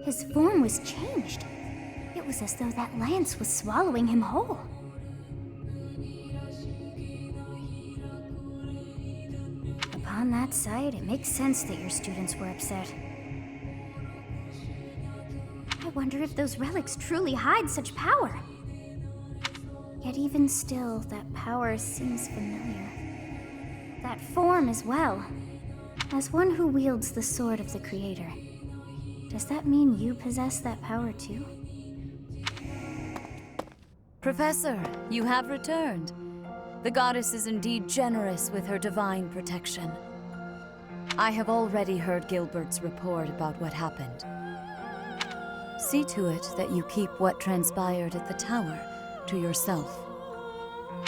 His form was changed. It was as though that lance was swallowing him whole. Upon that sight, it makes sense that your students were upset. I wonder if those relics truly hide such power. Yet even still, that power seems familiar. That form as well. As one who wields the sword of the Creator. Does that mean you possess that power too? Professor, you have returned. The goddess is indeed generous with her divine protection. I have already heard Gilbert's report about what happened. See to it that you keep what transpired at the tower to yourself.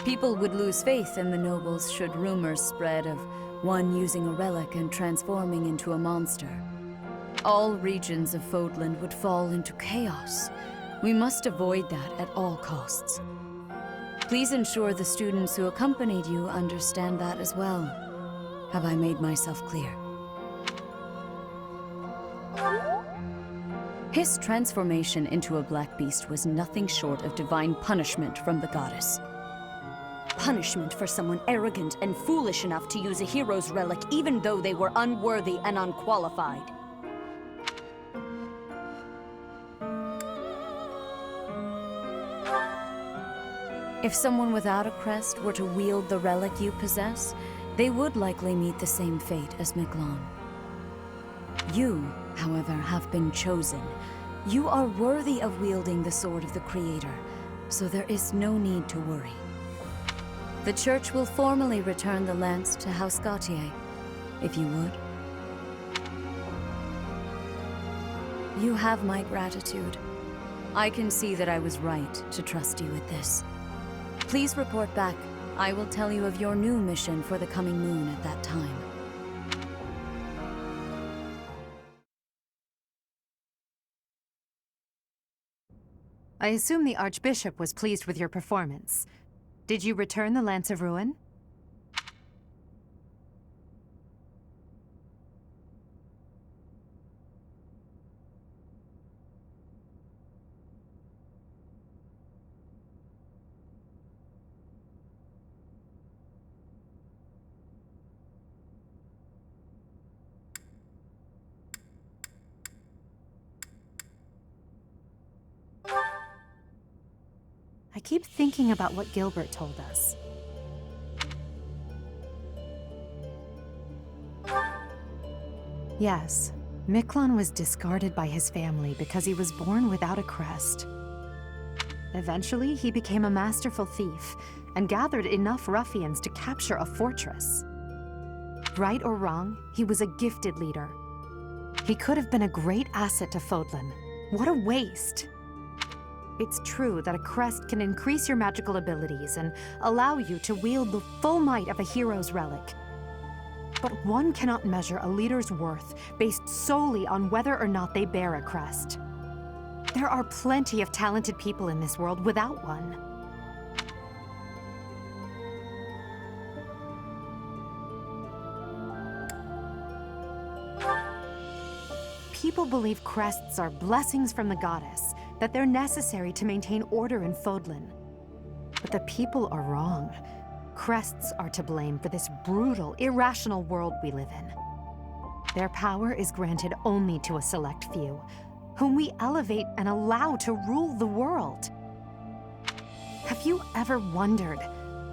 People would lose faith in the nobles should rumors spread of one using a relic and transforming into a monster. All regions of Fodlan would fall into chaos. We must avoid that at all costs. Please ensure the students who accompanied you understand that as well. Have I made myself clear? His transformation into a black beast was nothing short of divine punishment from the goddess. Punishment for someone arrogant and foolish enough to use a hero's relic even though they were unworthy and unqualified. If someone without a crest were to wield the relic you possess, they would likely meet the same fate as Miklon. You, however, have been chosen. You are worthy of wielding the sword of the Creator, so there is no need to worry. The Church will formally return the lance to House Gautier, if you would. You have my gratitude. I can see that I was right to trust you with this. Please report back. I will tell you of your new mission for the coming moon at that time. I assume the Archbishop was pleased with your performance. Did you return the Lance of Ruin? I keep thinking about what Gilbert told us. Yes, Miklon was discarded by his family because he was born without a crest. Eventually, he became a masterful thief and gathered enough ruffians to capture a fortress. Right or wrong, he was a gifted leader. He could have been a great asset to Fodlan. What a waste! It's true that a crest can increase your magical abilities and allow you to wield the full might of a hero's relic. But one cannot measure a leader's worth based solely on whether or not they bear a crest. There are plenty of talented people in this world without one. People believe crests are blessings from the goddess, that they're necessary to maintain order in Fodlan. But the people are wrong. Crests are to blame for this brutal, irrational world we live in. Their power is granted only to a select few, whom we elevate and allow to rule the world. Have you ever wondered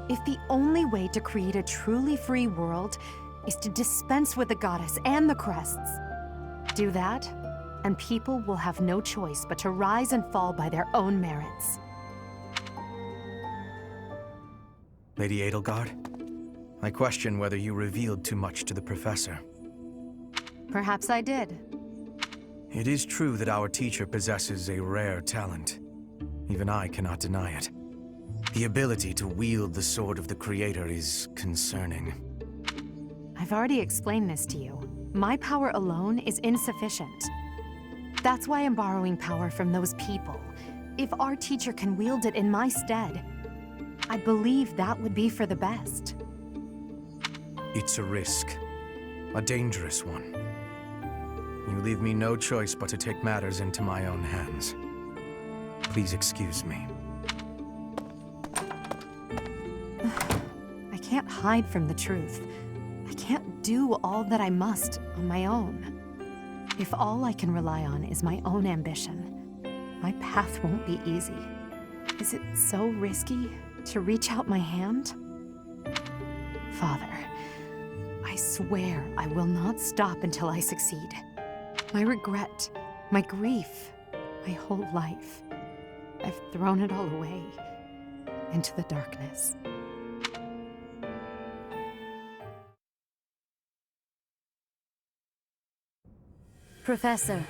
if the only way to create a truly free world is to dispense with the goddess and the crests? Do that, and people will have no choice but to rise and fall by their own merits. Lady Edelgard, I question whether you revealed too much to the Professor. Perhaps I did. It is true that our teacher possesses a rare talent. Even I cannot deny it. The ability to wield the sword of the Creator is concerning. I've already explained this to you. My power alone is insufficient. That's why I'm borrowing power from those people. If our teacher can wield it in my stead, I believe that would be for the best. It's a risk. A dangerous one. You leave me no choice but to take matters into my own hands. Please excuse me. I can't hide from the truth. I can't do all that I must on my own. If all I can rely on is my own ambition, my path won't be easy. Is it so risky to reach out my hand? Father, I swear I will not stop until I succeed. My regret, my grief, my whole life, I've thrown it all away into the darkness. Professor,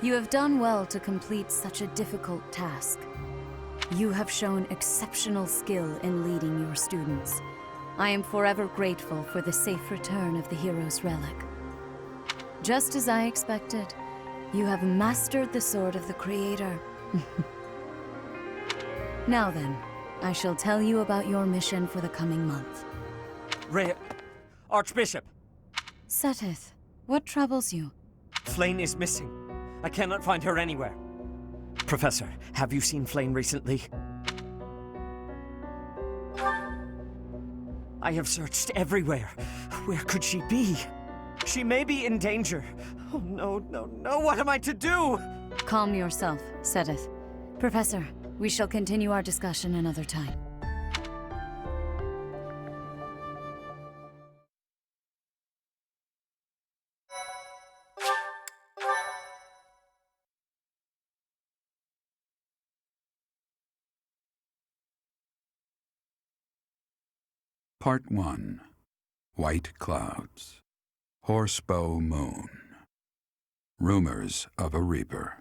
you have done well to complete such a difficult task. You have shown exceptional skill in leading your students. I am forever grateful for the safe return of the hero's relic. Just as I expected, you have mastered the sword of the Creator. Now then, I shall tell you about your mission for the coming month. Archbishop! Seteth, what troubles you? Flayn is missing. I cannot find her anywhere. Professor, have you seen Flayn recently? I have searched everywhere. Where could she be? She may be in danger. Oh no, what am I to do? Calm yourself, Seteth. Professor, we shall continue our discussion another time. Part 1. White Clouds. Horsebow Moon. Rumors of a Reaper.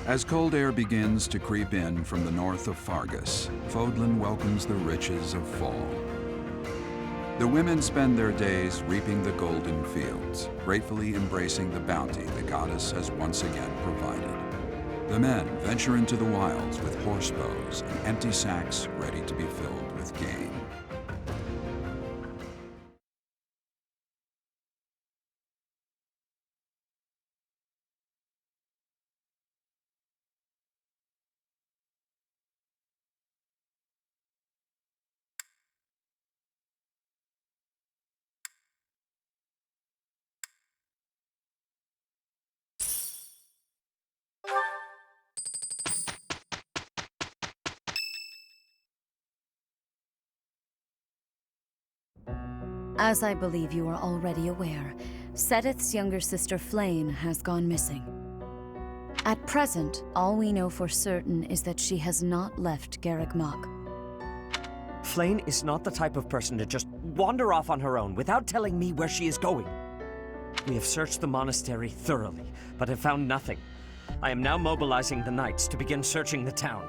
As cold air begins to creep in from the north of Fargus, Fodlan welcomes the riches of fall. The women spend their days reaping the golden fields, gratefully embracing the bounty the goddess has once again provided. The men venture into the wilds with horse bows and empty sacks ready to be filled with game. As I believe you are already aware, Seteth's younger sister Flayn has gone missing. At present, all we know for certain is that she has not left Garreg Mach. Flayn is not the type of person to just wander off on her own without telling me where she is going. We have searched the monastery thoroughly, but have found nothing. I am now mobilizing the knights to begin searching the town.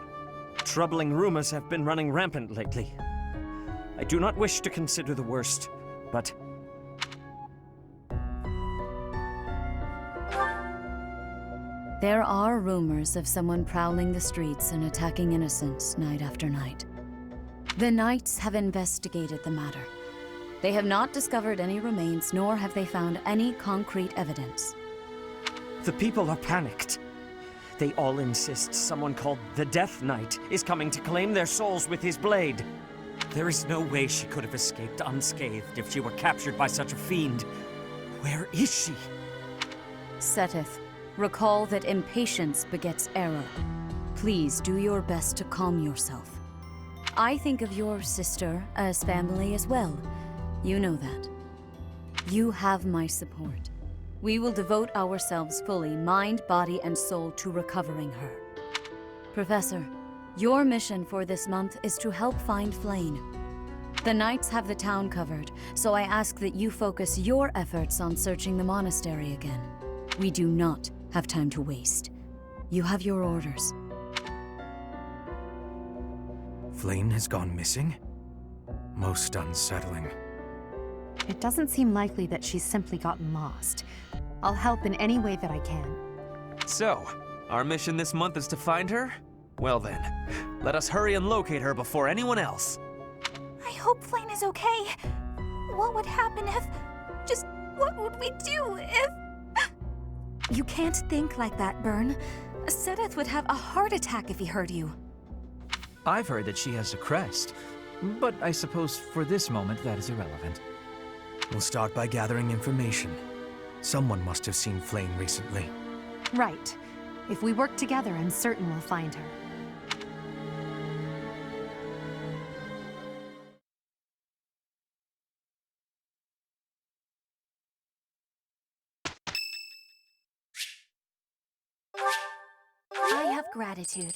Troubling rumors have been running rampant lately. I do not wish to consider the worst, but... There are rumors of someone prowling the streets and attacking innocents night after night. The Knights have investigated the matter. They have not discovered any remains, nor have they found any concrete evidence. The people are panicked. They all insist someone called the Death Knight is coming to claim their souls with his blade. There is no way she could have escaped unscathed if she were captured by such a fiend. Where is she? Seteth, recall that impatience begets error. Please do your best to calm yourself. I think of your sister as family as well. You know that. You have my support. We will devote ourselves fully, mind, body, and soul, to recovering her. Professor, your mission for this month is to help find Flayn. The Knights have the town covered, so I ask that you focus your efforts on searching the monastery again. We do not have time to waste. You have your orders. Flayn has gone missing? Most unsettling. It doesn't seem likely that she's simply gotten lost. I'll help in any way that I can. So, our mission this month is to find her? Well then, let us hurry and locate her before anyone else. I hope Flayn is okay. What would happen if... Just what would we do if... You can't think like that, Byrne. Sedith would have a heart attack if he heard you. I've heard that she has a crest, but I suppose for this moment that is irrelevant. We'll start by gathering information. Someone must have seen Flame recently. Right. If we work together, I'm certain we'll find her. I have gratitude.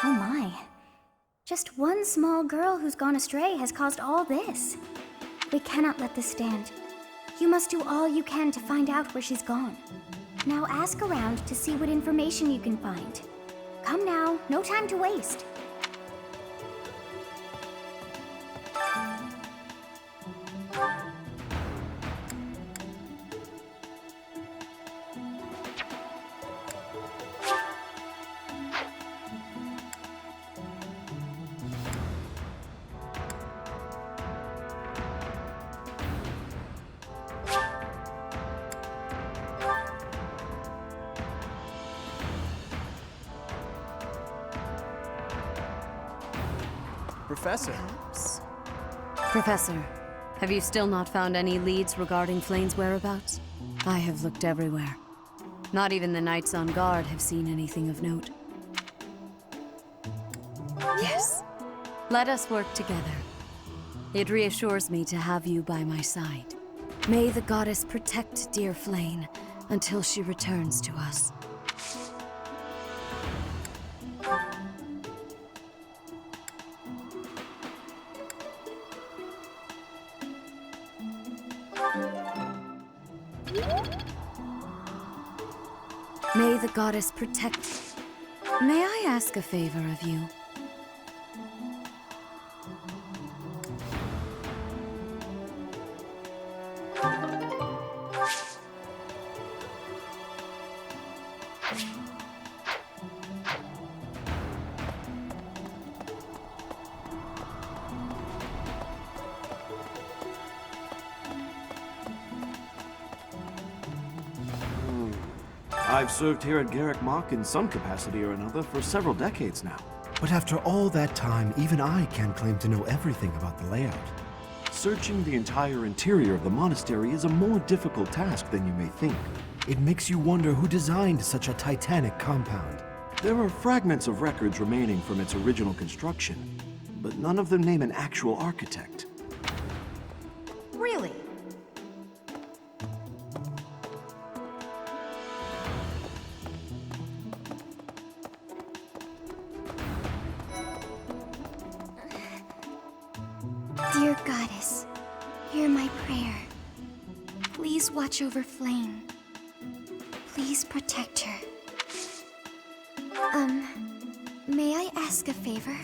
Oh my. Just one small girl who's gone astray has caused all this. We cannot let this stand. You must do all you can to find out where she's gone. Now ask around to see what information you can find. Come now, no time to waste. Professor. Professor, have you still not found any leads regarding Flane's whereabouts? I have looked everywhere. Not even the knights on guard have seen anything of note. Yes. Let us work together. It reassures me to have you by my side. May the goddess protect dear Flane until she returns to us. May the goddess protect... May I ask a favor of you? I've served here at Garrick Mach in some capacity or another for several decades now. But after all that time, even I can't claim to know everything about the layout. Searching the entire interior of the monastery is a more difficult task than you may think. It makes you wonder who designed such a titanic compound. There are fragments of records remaining from its original construction, but none of them name an actual architect. Really? Dear Goddess, hear my prayer. Please watch over Flame. Please protect her. May I ask a favor?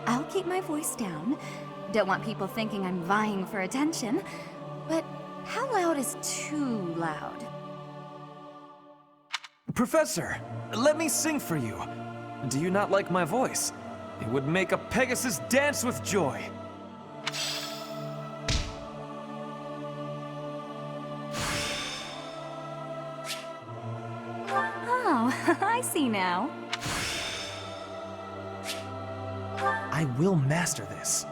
I'll keep my voice down. Don't want people thinking I'm vying for attention. But how loud is too loud? Professor, let me sing for you. Do you not like my voice? It would make a Pegasus dance with joy. Oh, I see now. I will master this.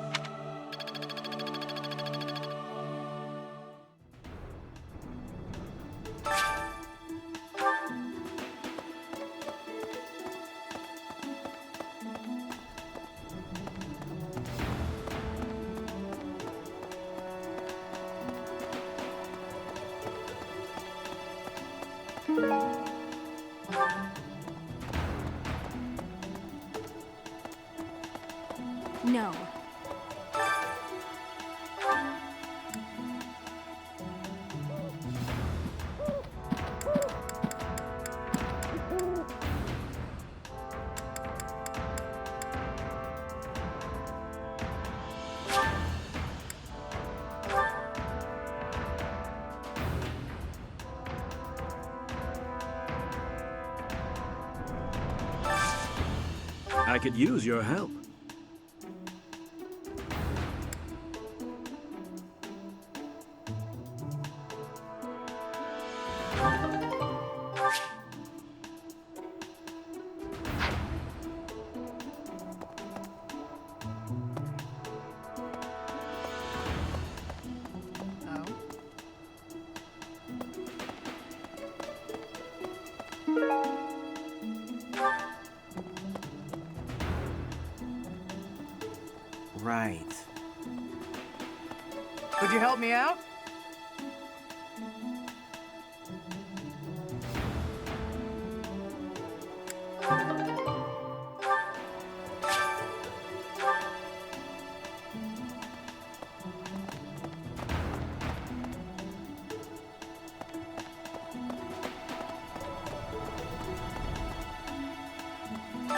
No. I could use your help. Right. Could you help me out?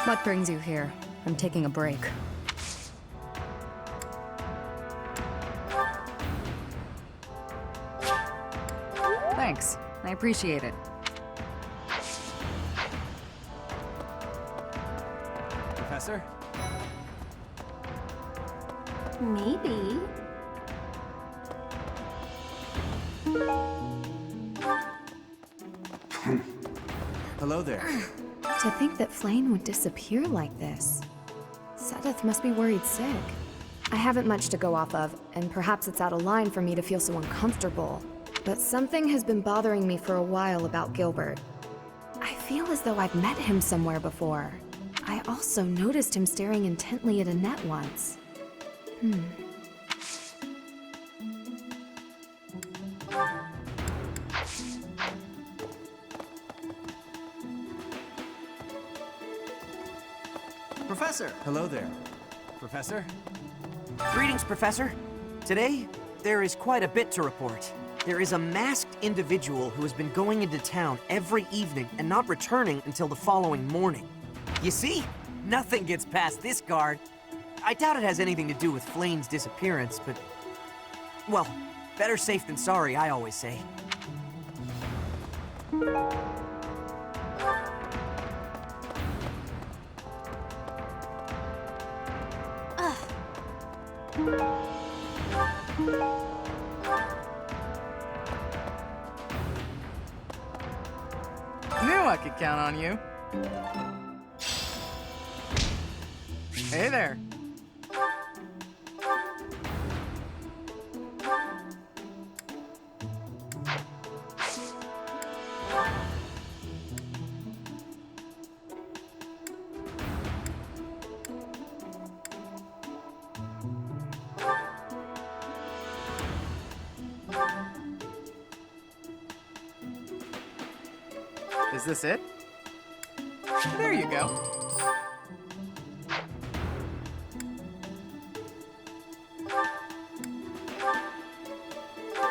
What brings you here? I'm taking a break. Thanks. I appreciate it. Professor? Maybe. Hello there. To think that Flame would disappear like this. Sedith must be worried sick. I haven't much to go off of, and perhaps it's out of line for me to feel so uncomfortable. But something has been bothering me for a while about Gilbert. I feel as though I've met him somewhere before. I also noticed him staring intently at Annette once. Professor! Hello there. Professor? Greetings, Professor. Today, there is quite a bit to report. There is a masked individual who has been going into town every evening and not returning until the following morning. You see? Nothing gets past this guard. I doubt it has anything to do with Flane's disappearance, but... well, better safe than sorry, I always say. Knew I could count on you. Hey there. Is this it? There you go.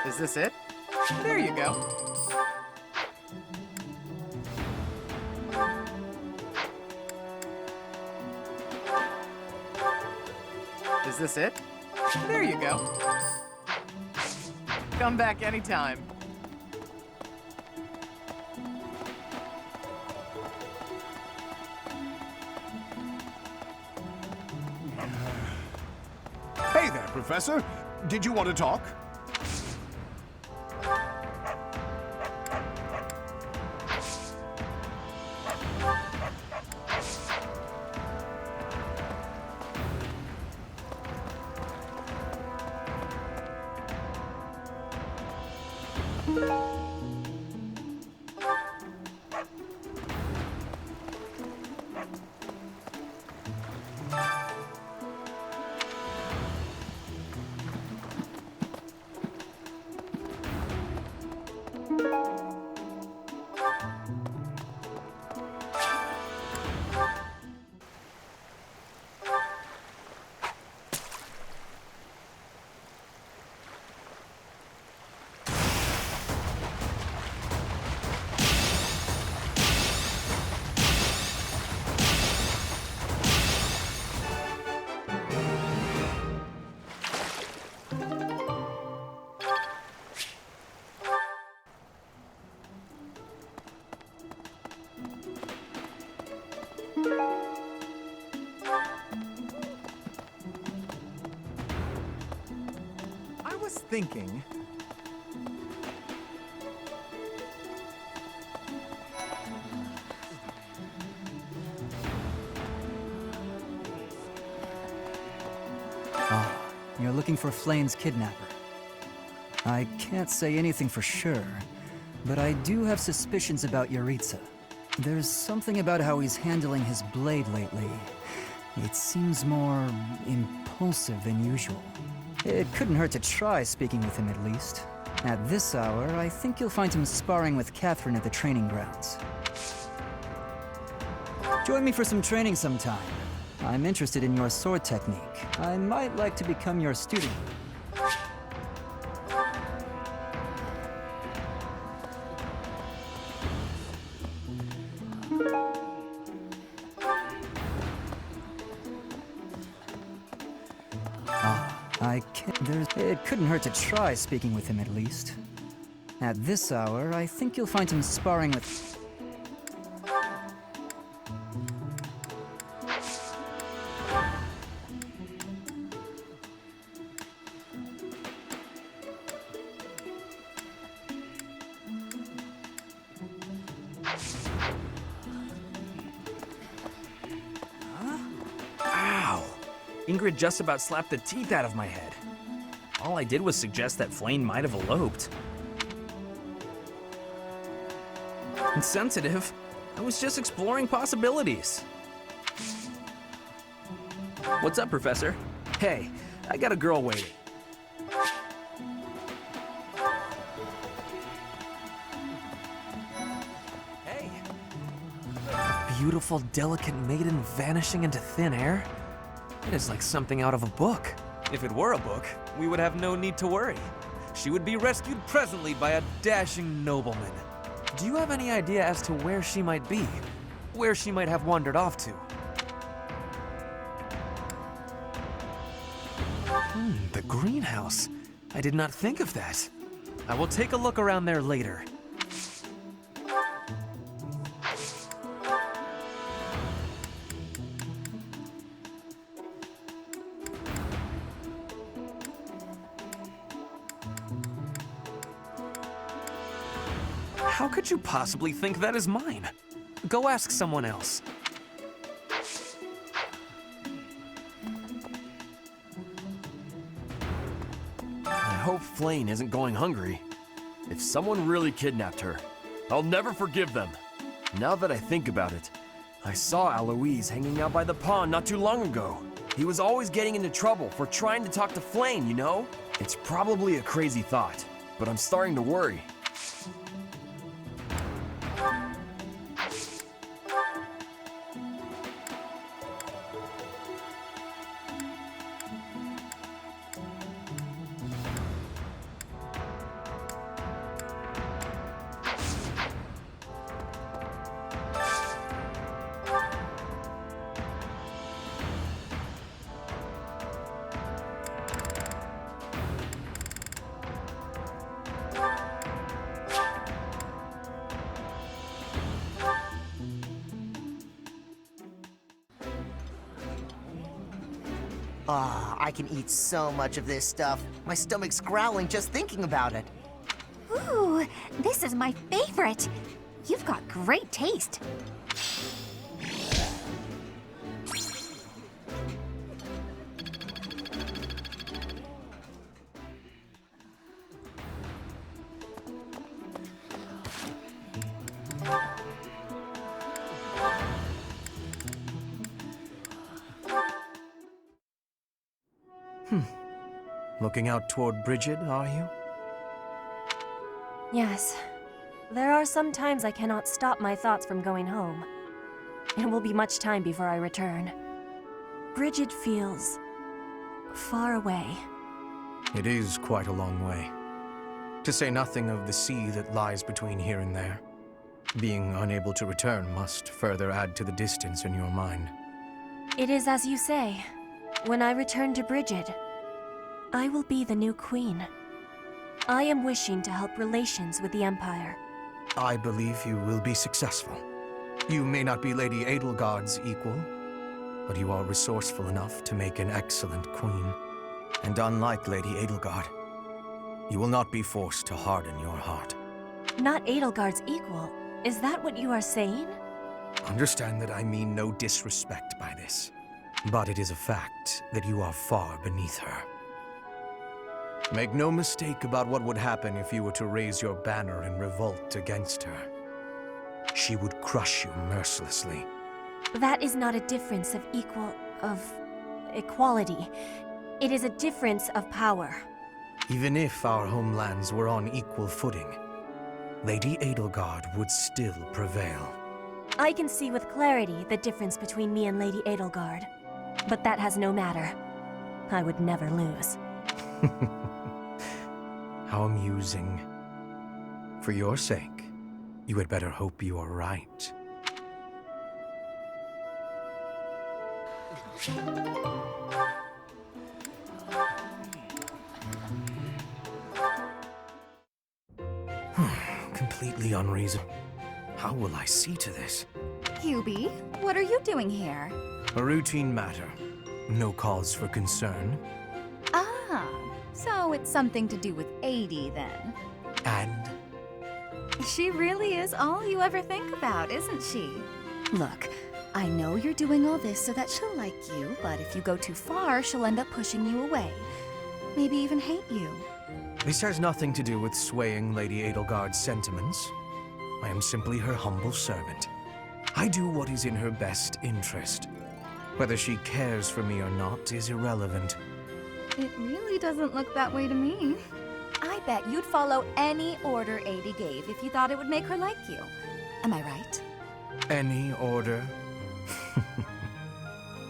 Is this it? There you go. Is this it? There you go. Come back anytime. Hey there, Professor. Did you want to talk? I was thinking... Ah, you're looking for Flayn's kidnapper. I can't say anything for sure, but I do have suspicions about Yaritza. There's something about how he's handling his blade lately. It seems more impulsive than usual. It couldn't hurt to try speaking with him at least. At this hour, I think you'll find him sparring with Catherine at the training grounds. Join me for some training sometime. I'm interested in your sword technique. I might like to become your student. It couldn't hurt to try speaking with him at least. At this hour, I think you'll find him sparring with... Ow! Ingrid just about slapped the teeth out of my head. All I did was suggest that Flayn might have eloped. Insensitive. I was just exploring possibilities. What's up, Professor? Hey, I got a girl waiting. Hey! A beautiful, delicate maiden vanishing into thin air? It is like something out of a book. If it were a book, we would have no need to worry. She would be rescued presently by a dashing nobleman. Do you have any idea as to where she might be? Where she might have wandered off to? The greenhouse. I did not think of that. I will take a look around there later. How could you possibly think that is mine? Go ask someone else. I hope Flayn isn't going hungry. If someone really kidnapped her, I'll never forgive them. Now that I think about it, I saw Aloise hanging out by the pond not too long ago. He was always getting into trouble for trying to talk to Flayn, you know? It's probably a crazy thought, but I'm starting to worry. Ah, I can eat so much of this stuff. My stomach's growling just thinking about it. Ooh, this is my favorite. You've got great taste. Looking out toward Bridget, are you? Yes. There are some times I cannot stop my thoughts from going home. It will be much time before I return. Bridget feels far away. It is quite a long way. To say nothing of the sea that lies between here and there. Being unable to return must further add to the distance in your mind. It is as you say. When I return to Bridget, I will be the new queen. I am wishing to help relations with the Empire. I believe you will be successful. You may not be Lady Edelgard's equal, but you are resourceful enough to make an excellent queen. And unlike Lady Edelgard, you will not be forced to harden your heart. Not Edelgard's equal. Is that what you are saying? Understand that I mean no disrespect by this, but it is a fact that you are far beneath her. Make no mistake about what would happen if you were to raise your banner in revolt against her. She would crush you mercilessly. That is not a difference of equality. It is a difference of power. Even if our homelands were on equal footing, Lady Edelgard would still prevail. I can see with clarity the difference between me and Lady Edelgard. But that has no matter. I would never lose. How amusing. For your sake, you had better hope you are right. Completely unreasonable. How will I see to this? Hubie, what are you doing here? A routine matter. No cause for concern. Ah, so it's something to do with 80 then. And? She really is all you ever think about, isn't she? Look, I know you're doing all this so that she'll like you, but if you go too far, she'll end up pushing you away. Maybe even hate you. This has nothing to do with swaying Lady Edelgard's sentiments. I am simply her humble servant. I do what is in her best interest. Whether she cares for me or not is irrelevant. It really doesn't look that way to me. I bet you'd follow any order Adi gave if you thought it would make her like you. Am I right? Any order?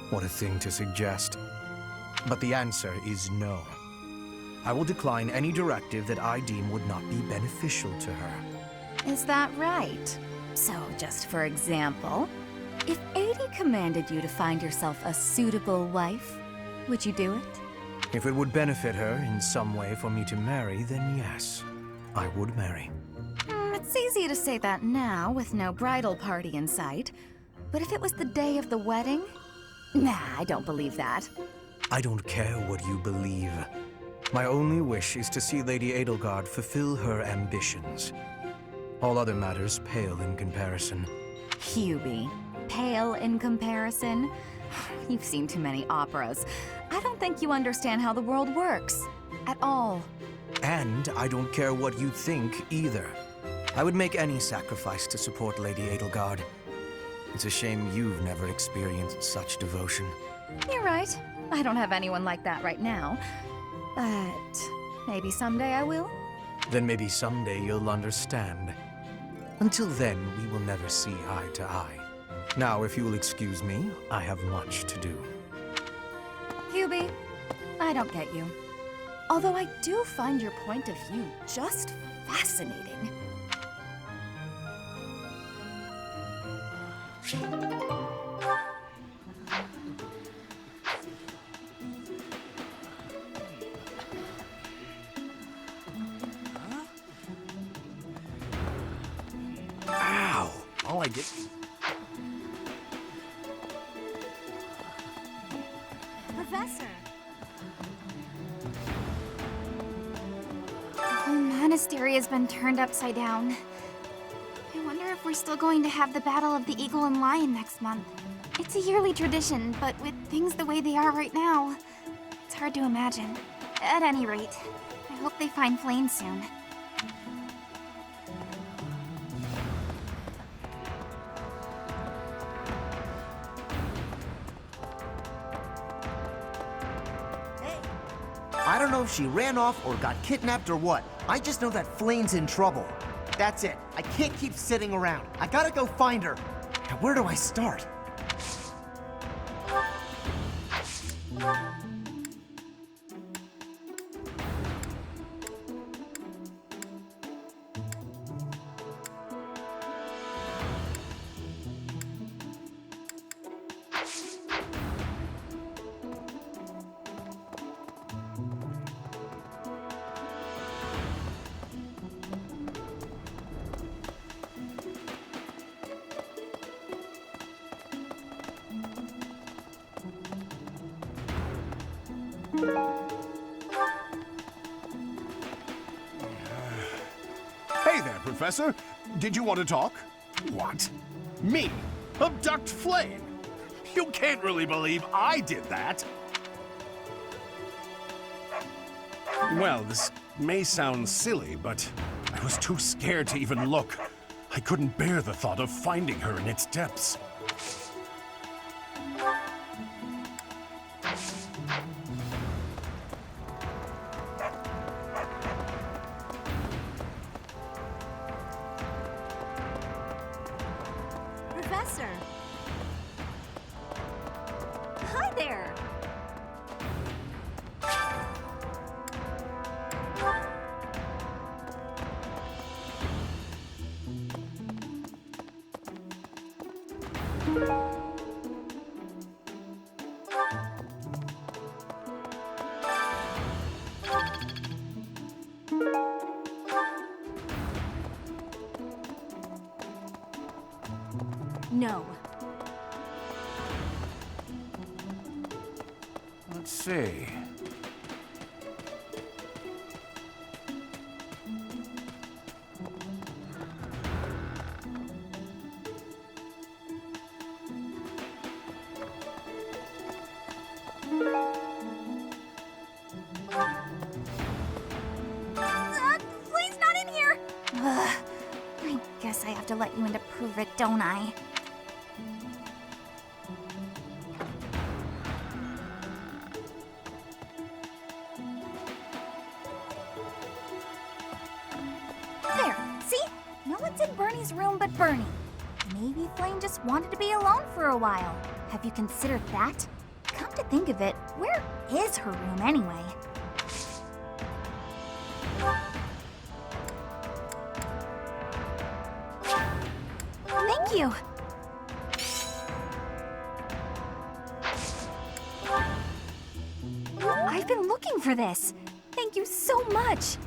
What a thing to suggest. But the answer is no. I will decline any directive that I deem would not be beneficial to her. Is that right? So, just for example, if Adi commanded you to find yourself a suitable wife, would you do it? If it would benefit her in some way for me to marry, then yes, I would marry. It's easy to say that now, with no bridal party in sight. But if it was the day of the wedding? Nah, I don't believe that. I don't care what you believe. My only wish is to see Lady Edelgard fulfill her ambitions. All other matters pale in comparison. Hubie, pale in comparison? You've seen too many operas. I don't think you understand how the world works. At all. And I don't care what you think either. I would make any sacrifice to support Lady Edelgard. It's a shame you've never experienced such devotion. You're right. I don't have anyone like that right now. But maybe someday I will? Then maybe someday you'll understand. Until then, we will never see eye to eye. Now, if you will excuse me, I have much to do. Hubie, I don't get you. Although I do find your point of view just fascinating. Ow! All I get... Professor, monastery has been turned upside down. I wonder if we're still going to have the Battle of the Eagle and Lion next month. It's a yearly tradition, but with things the way they are right now, it's hard to imagine. At any rate, I hope they find Flame soon. I don't know if she ran off or got kidnapped or what. I just know that Flame's in trouble. That's it. I can't keep sitting around. I gotta go find her. Now, where do I start? Hey there, Professor. Did you want to talk? What? Me? Abduct Flame? You can't really believe I did that. Well, this may sound silly, but I was too scared to even look. I couldn't bear the thought of finding her in its depths. Professor! Hi there! No. Let's see. Flame's not in here! Ugh. I guess I have to let you in to prove it, don't I? There, see? No one's in Bernie's room but Bernie. Maybe Flame just wanted to be alone for a while. Have you considered that? Come to think of it, where is her room anyway? Thank you. I've been looking for this. Thank you so much.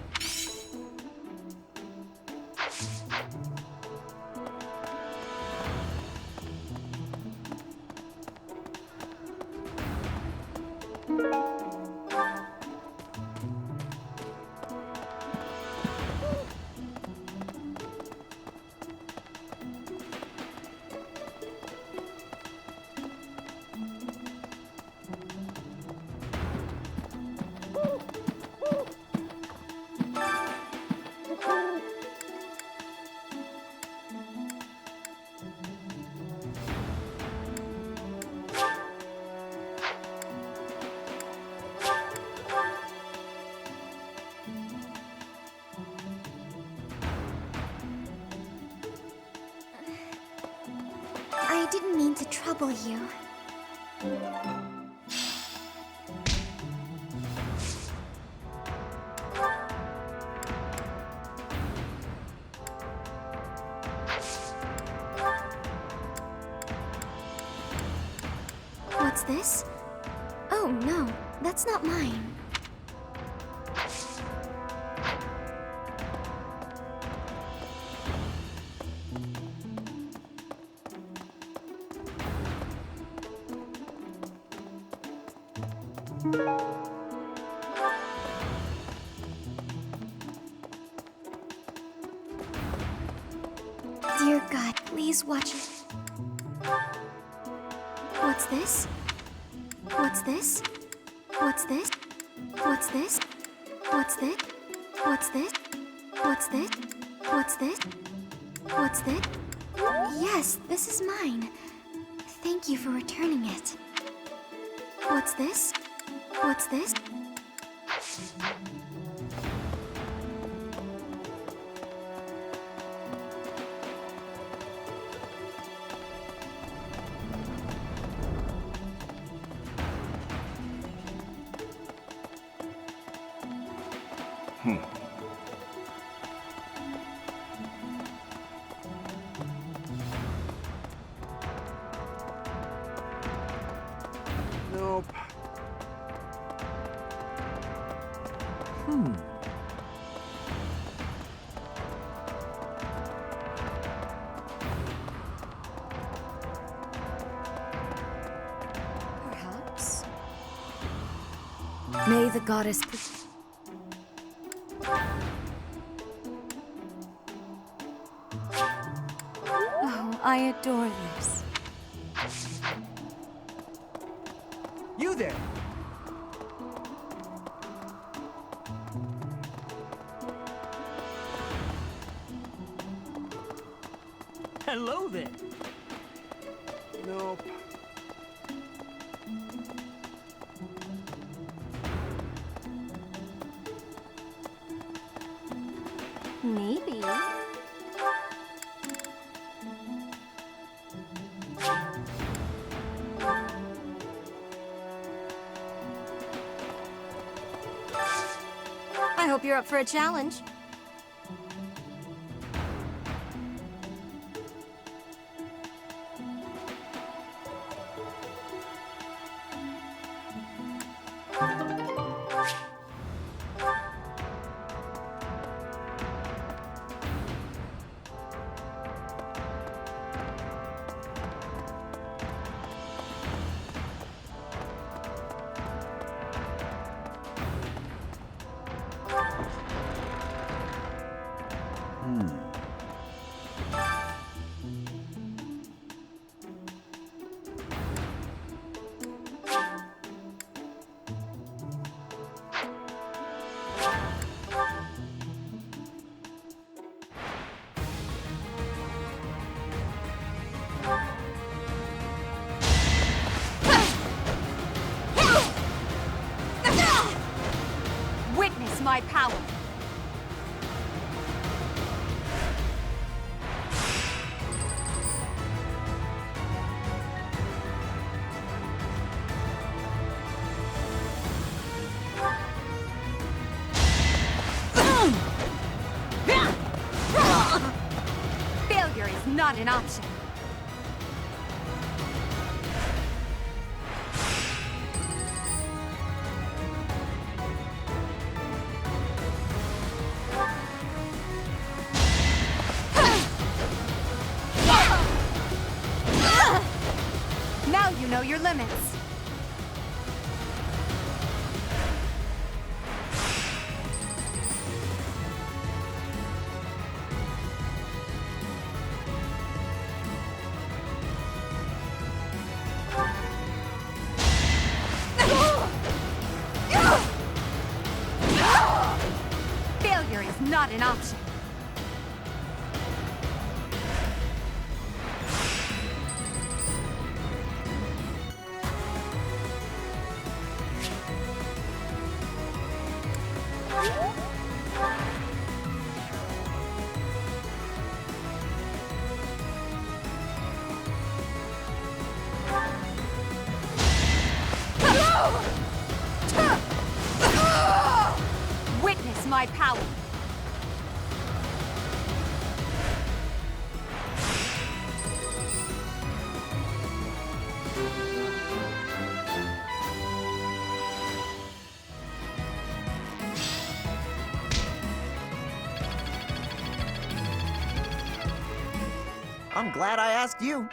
I didn't mean to trouble you. What's this? Oh no, that's not mine. Dear God, please watch it. What's this? What's this? What's this? What's this? What's this? What's this? What's this? What's this? What's this? Yes, this is mine. Thank you for returning it. What's this? What's this? Nope. Perhaps. May the goddess. Oh, I adore this. You there! Hello there. Nope. Maybe. I hope you're up for a challenge. Witness my power. Failure is not an option. Now you know your limits. Failure is not an option. Witness my power. I'm glad I asked you.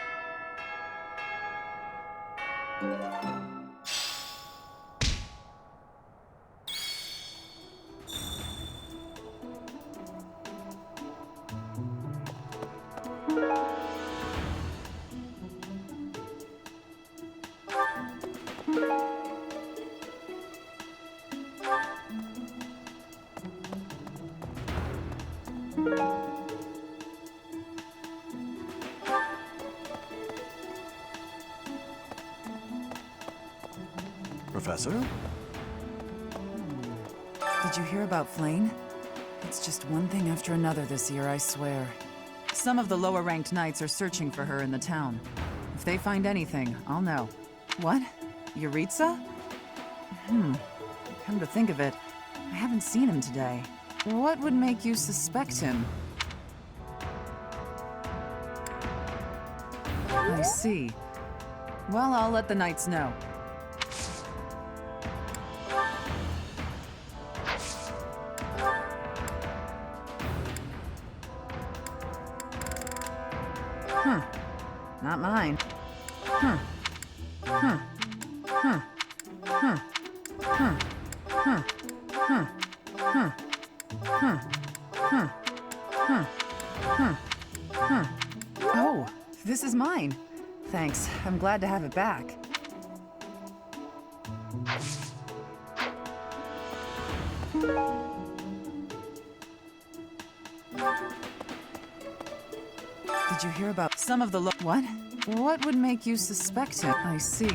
Professor? Did you hear about Flane? It's just one thing after another this year, I swear. Some of the lower-ranked knights are searching for her in the town. If they find anything, I'll know. What? Yuritsa? Come to think of it, I haven't seen him today. What would make you suspect him? I see. Well, I'll let the knights know. Not mine. Oh, this is mine. Thanks. I'm glad to have it back. Did you hear about some of the what? What would make you suspect him? I see.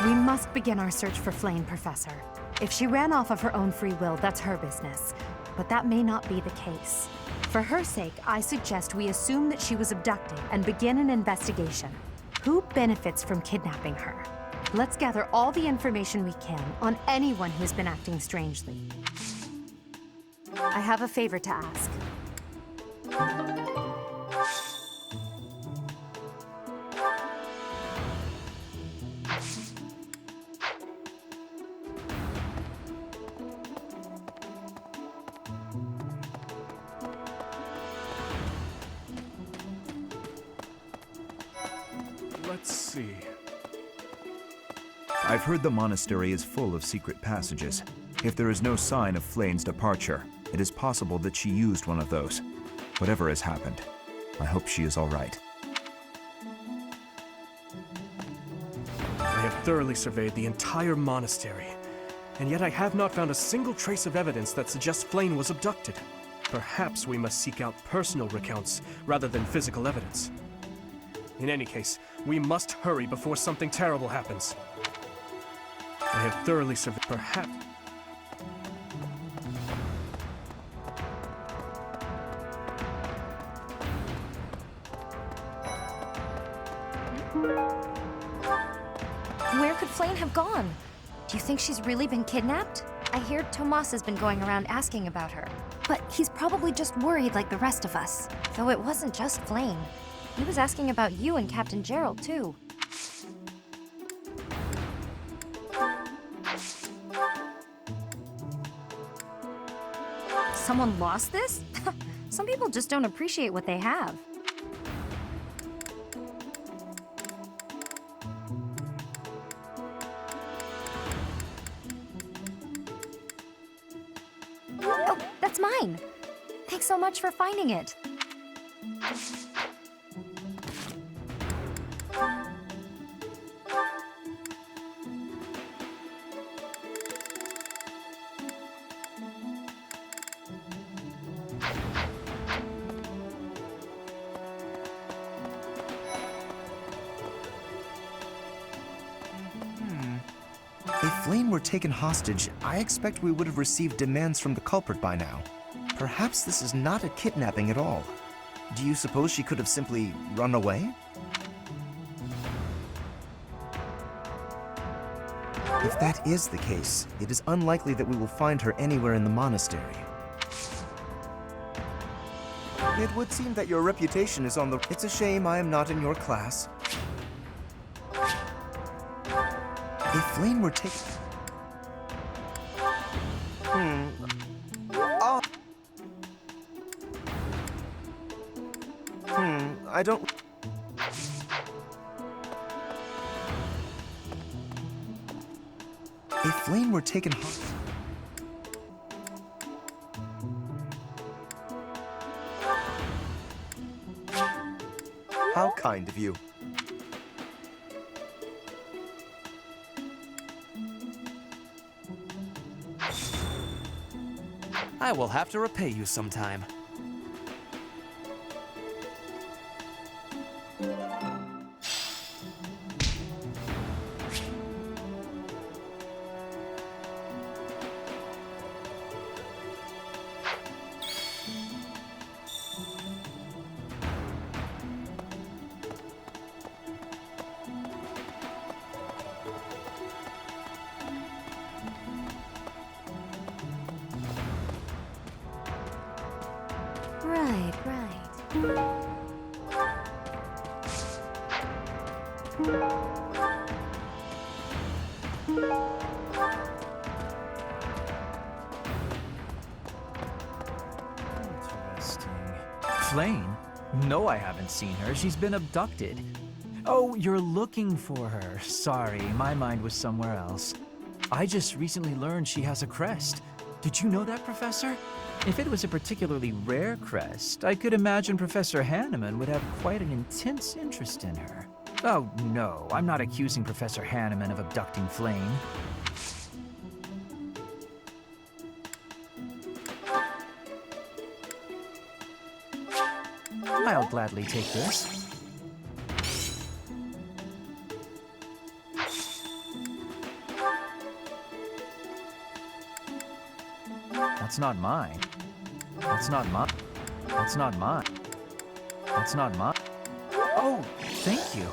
We must begin our search for Flane, Professor. If she ran off of her own free will, that's her business. But that may not be the case. For her sake, I suggest we assume that she was abducted and begin an investigation. Who benefits from kidnapping her? Let's gather all the information we can on anyone who's been acting strangely. I have a favor to ask. Let's see. I've heard the monastery is full of secret passages. If there is no sign of Flane's departure, it is possible that she used one of those. Whatever has happened, I hope she is all right. I have thoroughly surveyed the entire monastery, and yet I have not found a single trace of evidence that suggests Flane was abducted. Perhaps we must seek out personal recounts rather than physical evidence. In any case, we must hurry before something terrible happens. I have thoroughly surveyed. Perhaps. Where could Flane have gone? Do you think she's really been kidnapped? I hear Tomas has been going around asking about her. But he's probably just worried like the rest of us. Though it wasn't just Flane. He was asking about you and Captain Gerald, too. Someone lost this? Some people just don't appreciate what they have. Oh, that's mine! Thanks so much for finding it. If Flane were taken hostage, I expect we would have received demands from the culprit by now. Perhaps this is not a kidnapping at all. Do you suppose she could have simply run away? If that is the case, it is unlikely that we will find her anywhere in the monastery. It would seem that your reputation is on the... It's a shame I am not in your class. If Flane were taken... I don't... If Flame were taken hostage... How kind of you. I will have to repay you sometime. Right. Interesting. Flame? No, I haven't seen her. She's been abducted. Oh, you're looking for her. Sorry, my mind was somewhere else. I just recently learned she has a crest. Did you know that, Professor? If it was a particularly rare crest, I could imagine Professor Hanneman would have quite an intense interest in her. Oh, no, I'm not accusing Professor Hanneman of abducting Flame. I'll gladly take this. That's not mine. That's not mine. That's not mine. That's not mine. Oh, thank you.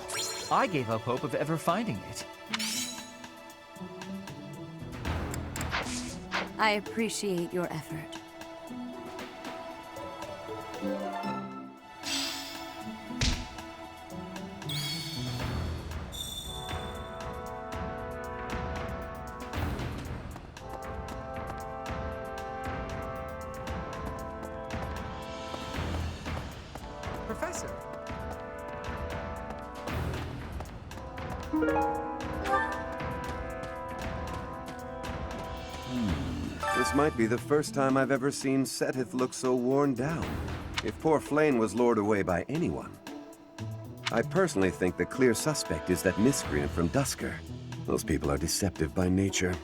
I gave up hope of ever finding it. I appreciate your effort. Professor. This might be the first time I've ever seen Seteth look so worn down. If poor Flame was lured away by anyone. I personally think the clear suspect is that miscreant from Dusker. Those people are deceptive by nature.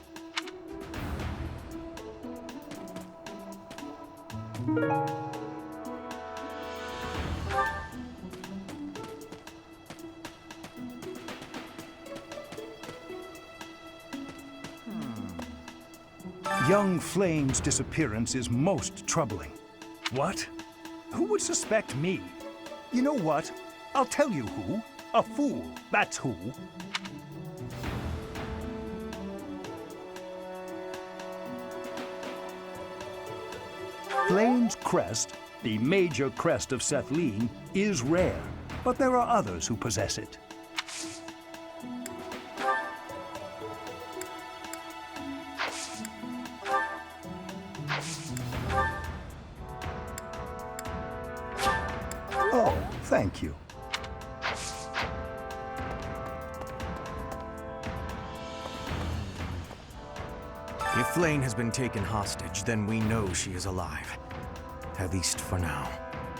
Young Flame's disappearance is most troubling. What? Who would suspect me? You know what? I'll tell you who. A fool, that's who. Flame's crest, the major crest of Sethlene, is rare, but there are others who possess it. Oh, thank you. If Flame has been taken hostage, then we know she is alive. At least for now.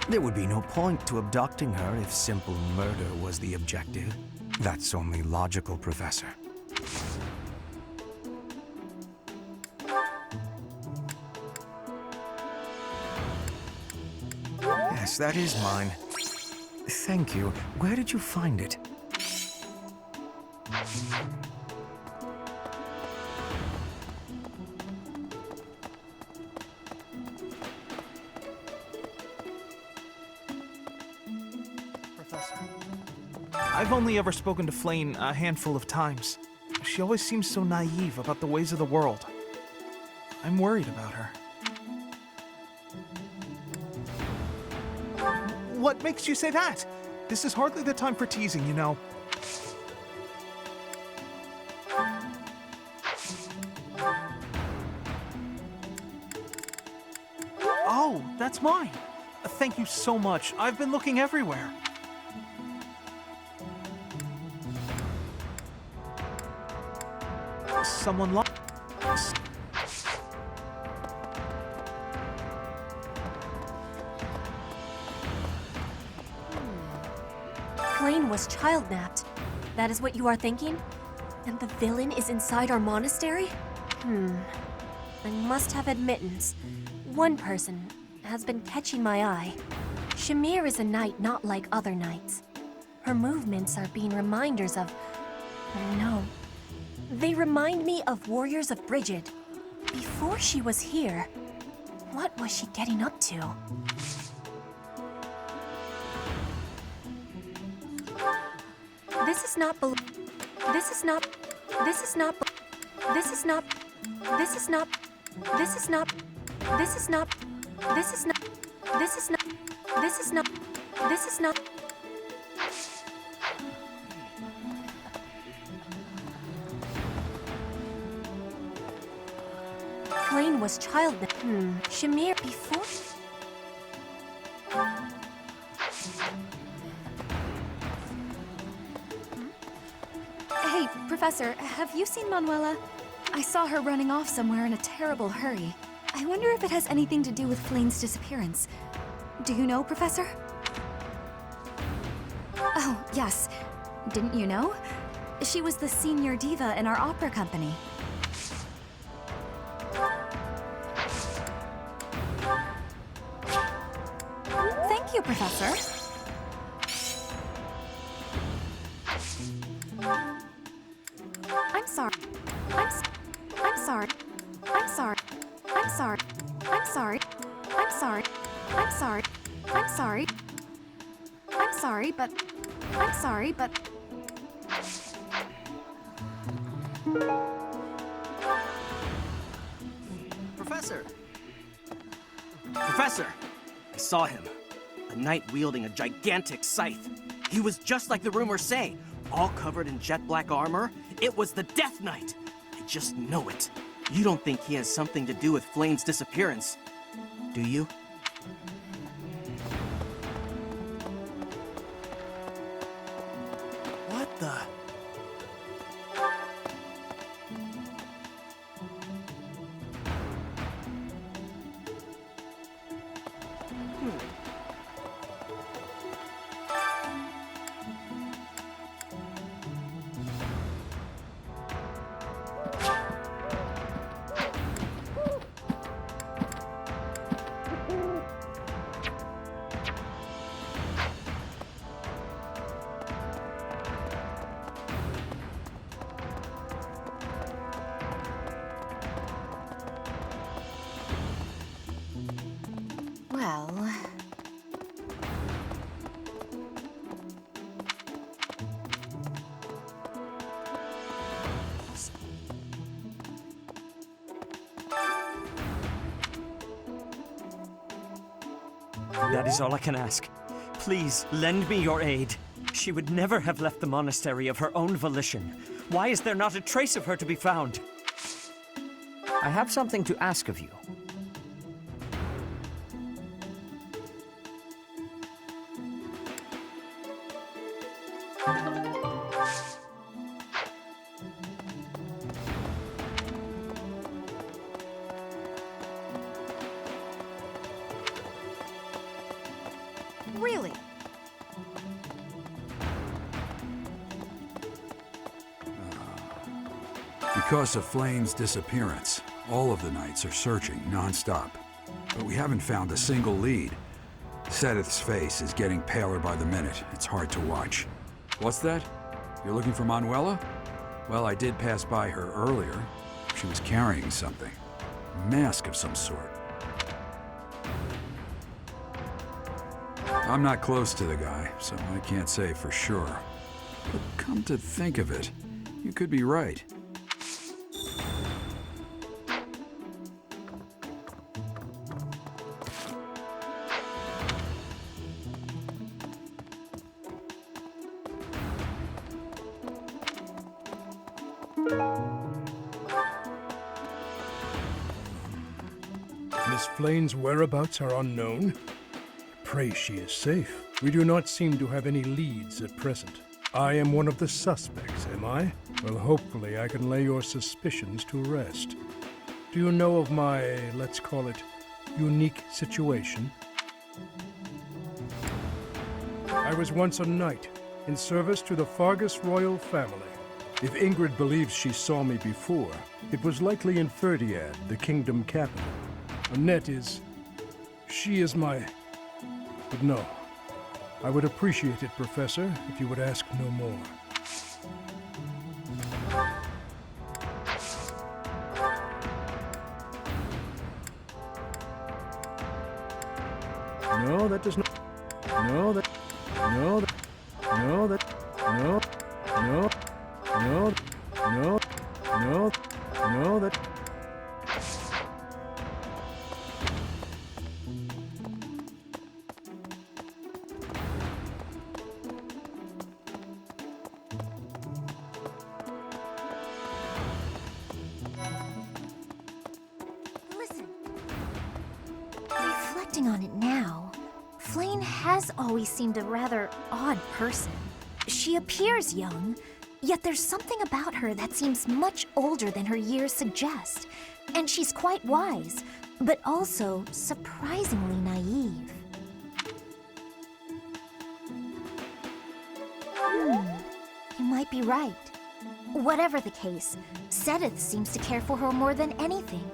There would be no point to abducting her if simple murder was the objective. That's only logical, Professor. Yes, that is mine. Thank you. Where did you find it? I've only ever spoken to Flame a handful of times. She always seems so naive about the ways of the world. I'm worried about her. What makes you say that? This is hardly the time for teasing, you know. Oh, that's mine. Thank you so much. I've been looking everywhere. someone lost. Flane was child-napped. That is what you are thinking? And the villain is inside our monastery? I must have admittance. One person has been catching my eye. Shamir is a knight not like other knights. Her movements are being reminders of... No. They remind me of Warriors of Brigid. Before she was here, what was she getting up to? This is not This is not... This is not... This is not... This is not... This is not... This is not... This is not... This is not... This is not... This is not... Flane was childless. Shamir before... Hey, Professor, have you seen Manuela? I saw her running off somewhere in a terrible hurry. I wonder if it has anything to do with Flane's disappearance. Do you know, Professor? Oh, yes. Didn't you know? She was the senior diva in our opera company. Thank you, Professor. I'm sorry. I'm sorry. I'm sorry. I'm sorry. I'm sorry. I'm sorry. I'm sorry. I'm sorry. I'm sorry, but... I'm sorry, but... Professor! Professor! I saw him. A knight wielding a gigantic scythe. He was just like the rumors say, all covered in jet black armor. It was the Death Knight! I just know it. You don't think he has something to do with Flane's disappearance, do you? What the... Well... That is all I can ask. Please, lend me your aid. She would never have left the monastery of her own volition. Why is there not a trace of her to be found? I have something to ask of you. Really? Because of Flane's disappearance, all of the knights are searching non-stop. But we haven't found a single lead. Sedith's face is getting paler by the minute. It's hard to watch. What's that? You're looking for Manuela? Well, I did pass by her earlier. She was carrying something. A mask of some sort. I'm not close to the guy, so I can't say for sure. But come to think of it, you could be right. Miss Flane's whereabouts are unknown. Pray she is safe. We do not seem to have any leads at present. I am one of the suspects, am I? Well, hopefully I can lay your suspicions to rest. Do you know of my, let's call it, unique situation? I was once a knight, in service to the Fargus royal family. If Ingrid believes she saw me before, it was likely in Ferdiad, the kingdom capital. Annette is... she is my... But no. I would appreciate it, Professor, if you would ask no more. No, that does not... No, that... No, that... No, that... No, no, no, no, no, no, that... Reflecting on it now, Flame has always seemed a rather odd person. She appears young, yet there's something about her that seems much older than her years suggest. And she's quite wise, but also surprisingly naive. You might be right. Whatever the case, Sedith seems to care for her more than anything.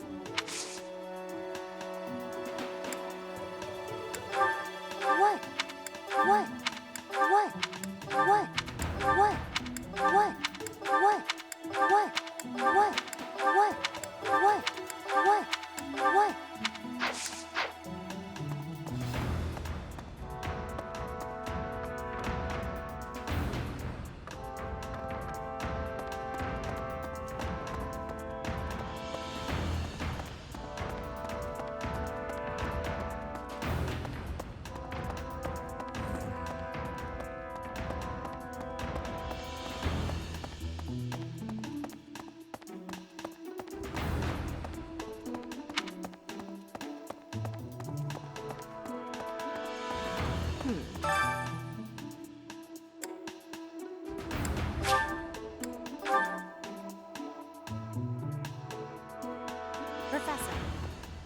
Professor,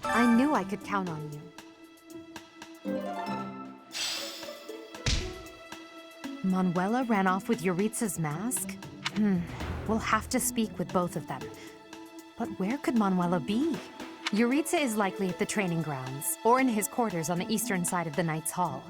I knew I could count on you. Manuela ran off with Yuritsa's mask? We'll have to speak with both of them. But where could Manuela be? Yuritsa is likely at the training grounds, or in his quarters on the eastern side of the Knight's Hall.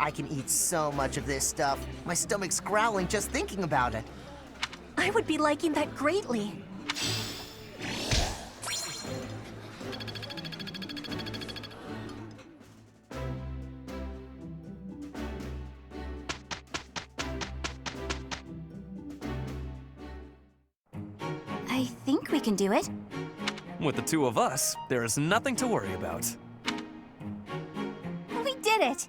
I can eat so much of this stuff. My stomach's growling just thinking about it. I would be liking that greatly. I think we can do it. With the two of us, there is nothing to worry about. We did it!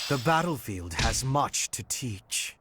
The battlefield has much to teach.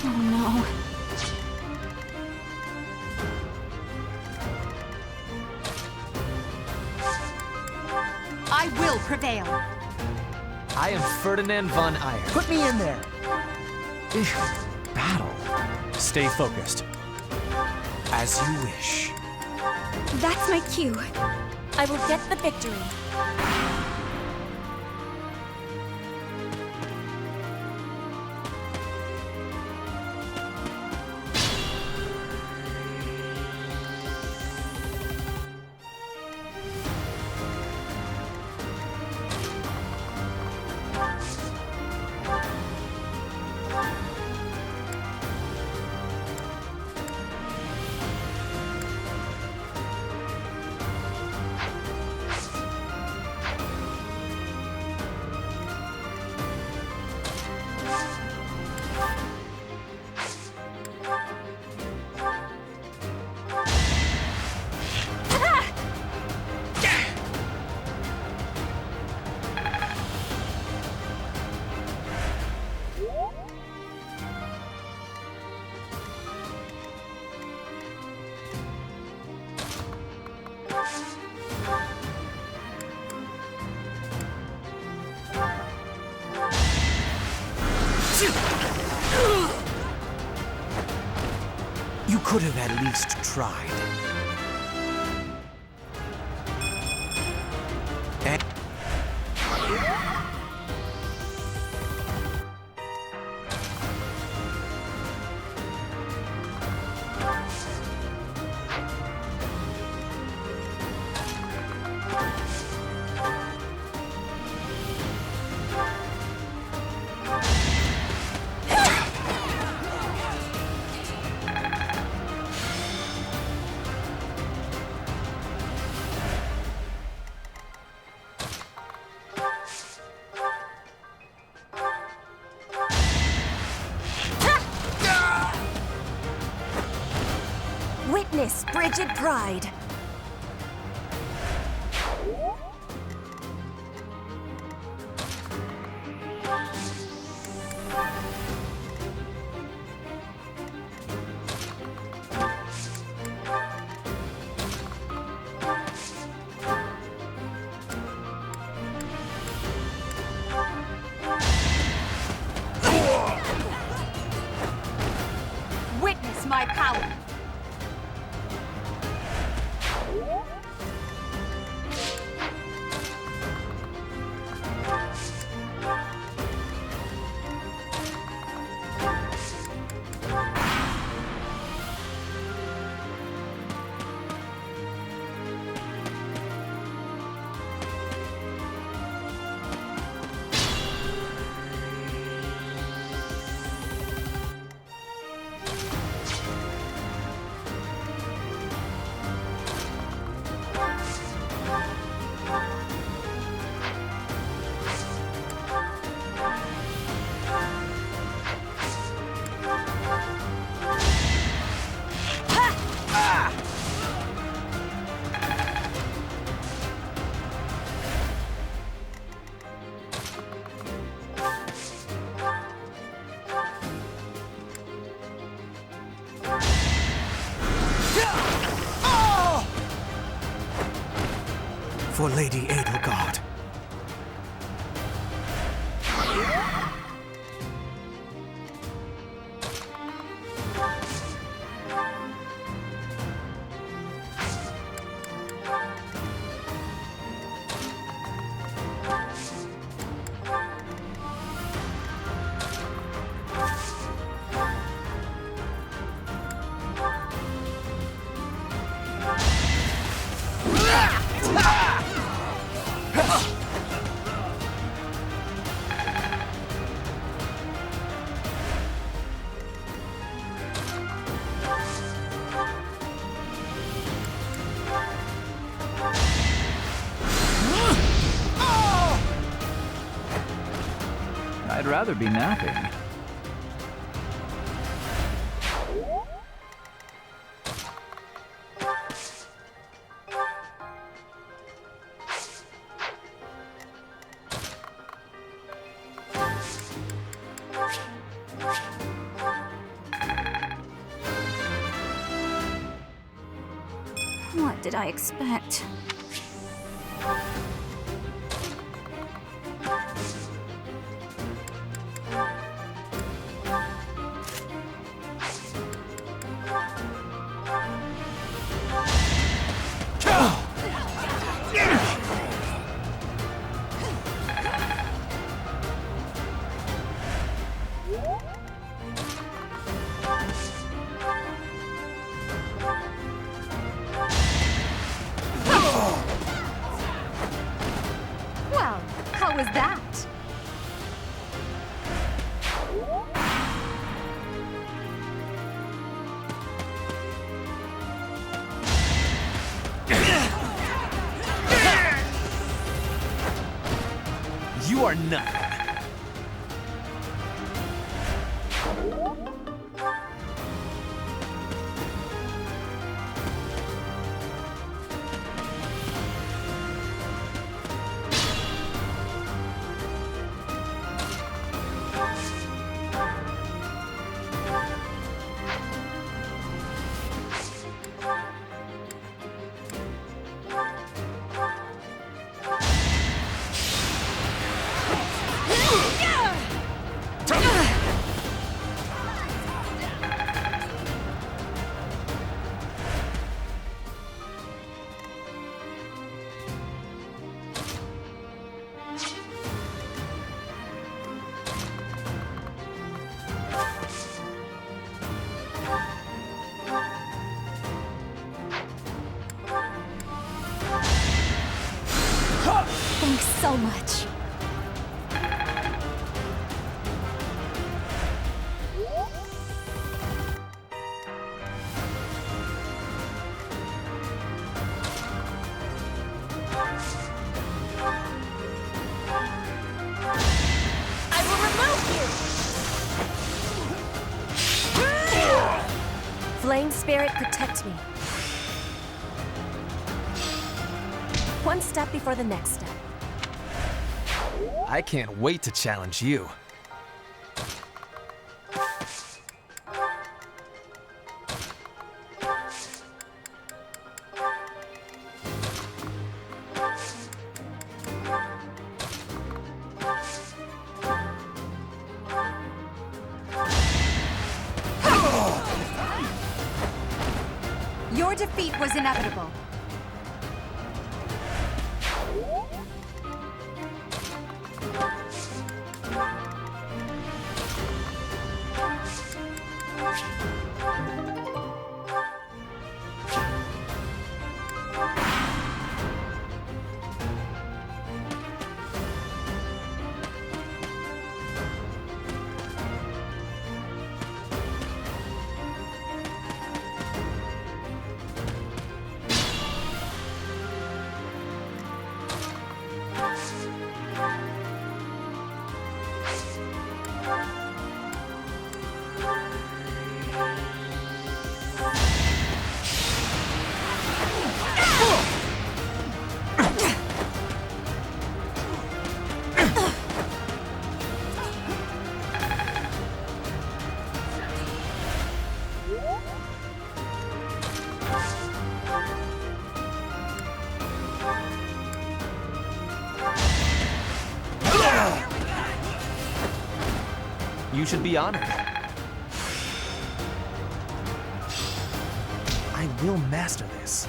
Oh no. I will prevail. I am Ferdinand von Ayer. Put me in there. Battle. Stay focused. As you wish. That's my cue. I will get the victory. You could have at least tried. Witness frigid pride. Witness my power. For Lady Edelgard. I'd rather be napping. What did I expect? Well, how was that? You are not. Thanks so much. I will remove you! Flame Spirit, protect me. One step before the next step. I can't wait to challenge you. Your defeat was inevitable. You should be honored. I will master this.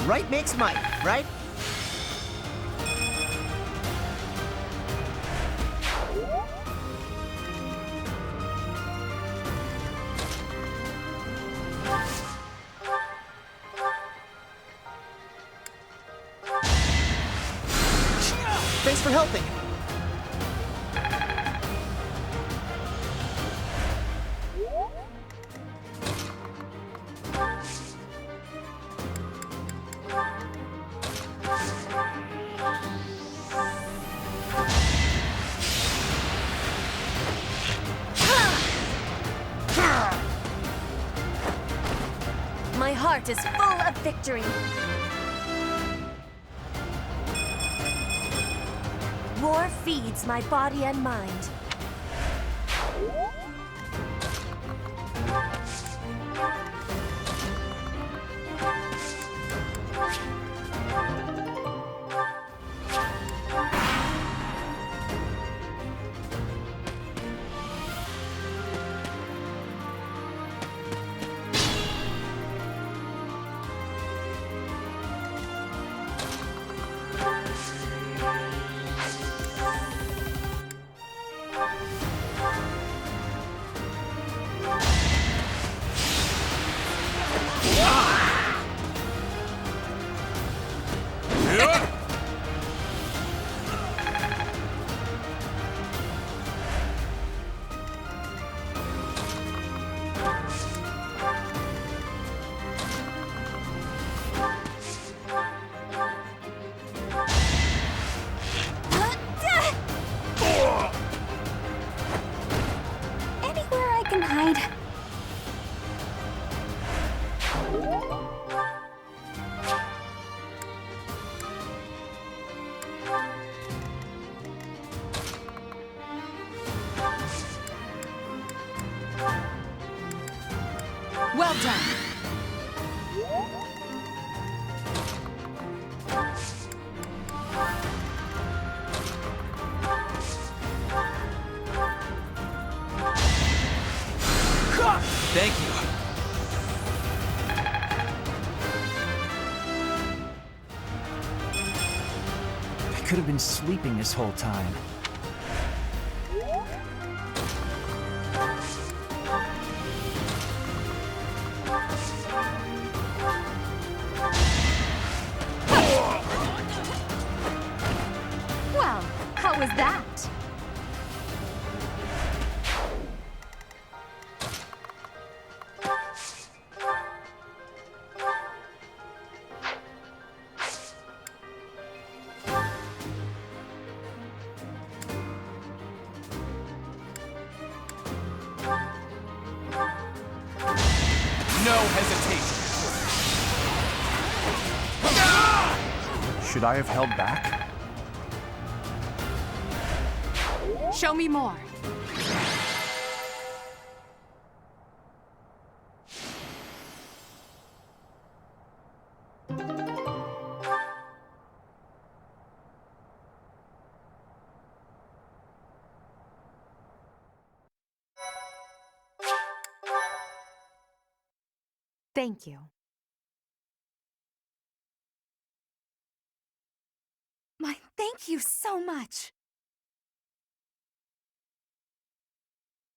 Right makes might, right? Thanks for helping. My heart is full of victory. War feeds my body and mind. Anywhere I can hide. Well done. Thank you. I could have been sleeping this whole time. Well, how was that? No hesitation. Should I have held back? Show me more. Thank you. Thank you so much.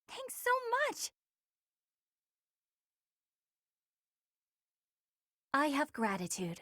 Thanks so much. I have gratitude.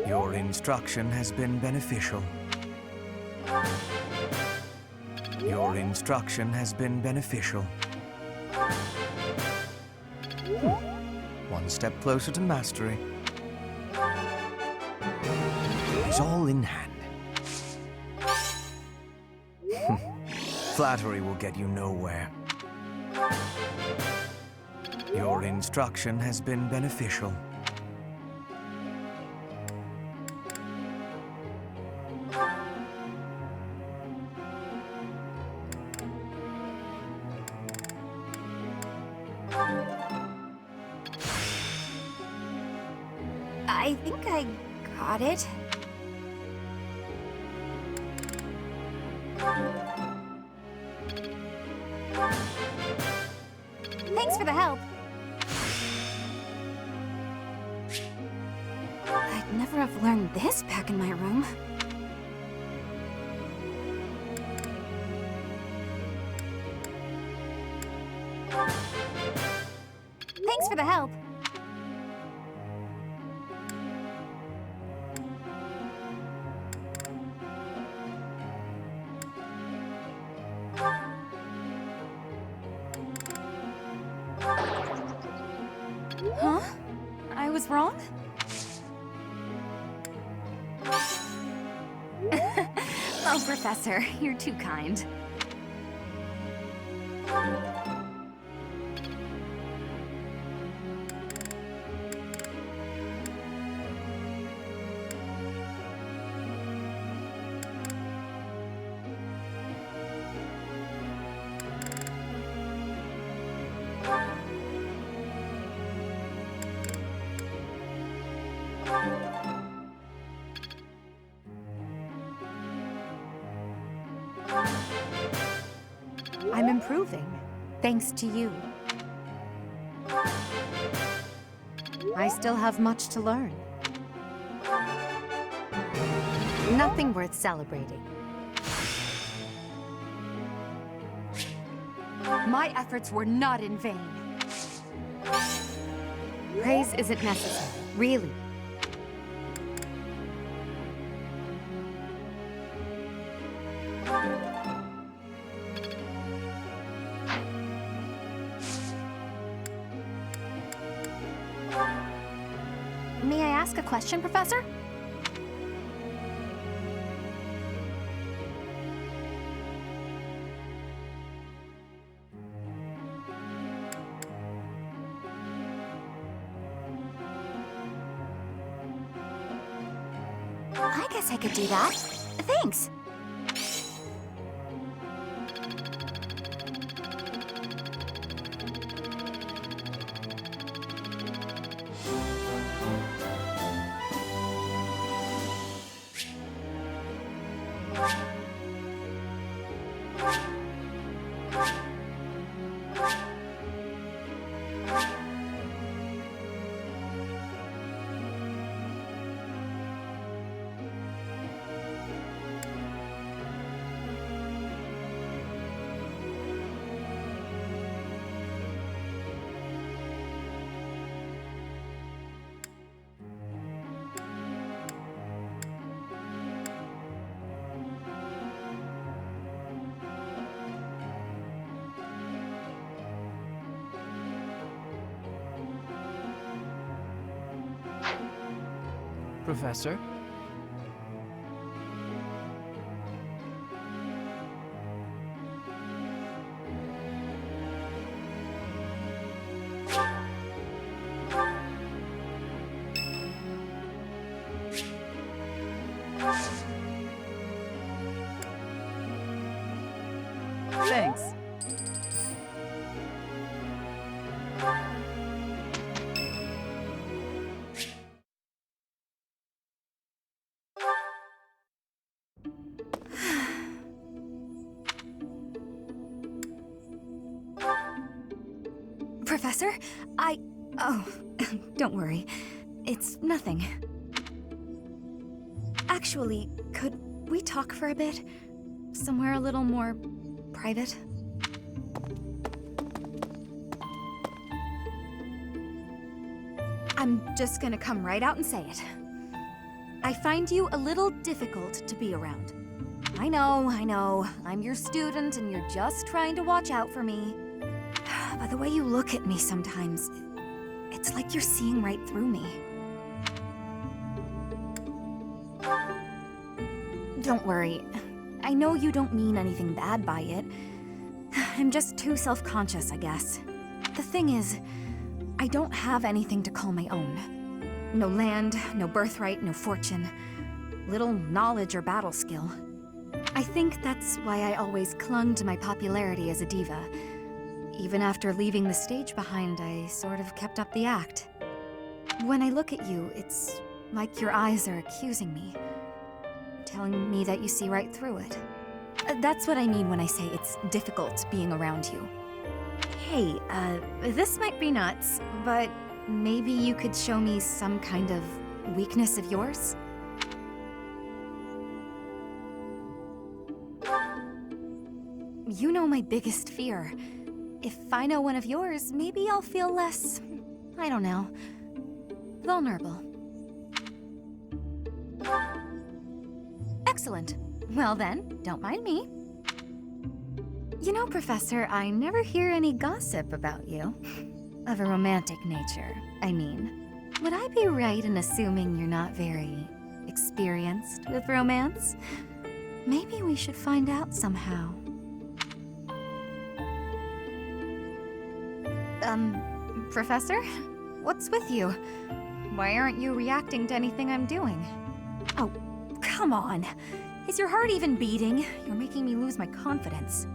Your instruction has been beneficial. Your instruction has been beneficial. One step closer to mastery. It's all in hand. Flattery will get you nowhere. Your instruction has been beneficial. I think I got it. Thanks for the help. I'd never have learned this back in my room. Thanks for the help. Huh? I was wrong? Oh, Professor, you're too kind. I'm improving, thanks to you. I still have much to learn. Nothing worth celebrating. My efforts were not in vain. Praise isn't necessary, really. May I ask a question, Professor? I guess I could do that. Thanks. Professor? Thanks. Professor, Oh, don't worry. It's nothing. Actually, could we talk for a bit? Somewhere a little more private? I'm just gonna come right out and say it. I find you a little difficult to be around. I know. I'm your student and you're just trying to watch out for me. But the way you look at me sometimes, it's like you're seeing right through me. Don't worry. I know you don't mean anything bad by it. I'm just too self-conscious, I guess. The thing is, I don't have anything to call my own. No land, no birthright, no fortune. Little knowledge or battle skill. I think that's why I always clung to my popularity as a diva. Even after leaving the stage behind, I sort of kept up the act. When I look at you, it's like your eyes are accusing me. Telling me that you see right through it. That's what I mean when I say it's difficult being around you. Hey, this might be nuts, but maybe you could show me some kind of weakness of yours? You know my biggest fear. If I know one of yours, maybe I'll feel less, I don't know, vulnerable. Excellent. Well then, don't mind me. You know, Professor, I never hear any gossip about you. Of a romantic nature, I mean. Would I be right in assuming you're not very experienced with romance? Maybe we should find out somehow. Professor? What's with you? Why aren't you reacting to anything I'm doing? Oh, come on. Is your heart even beating? You're making me lose my confidence.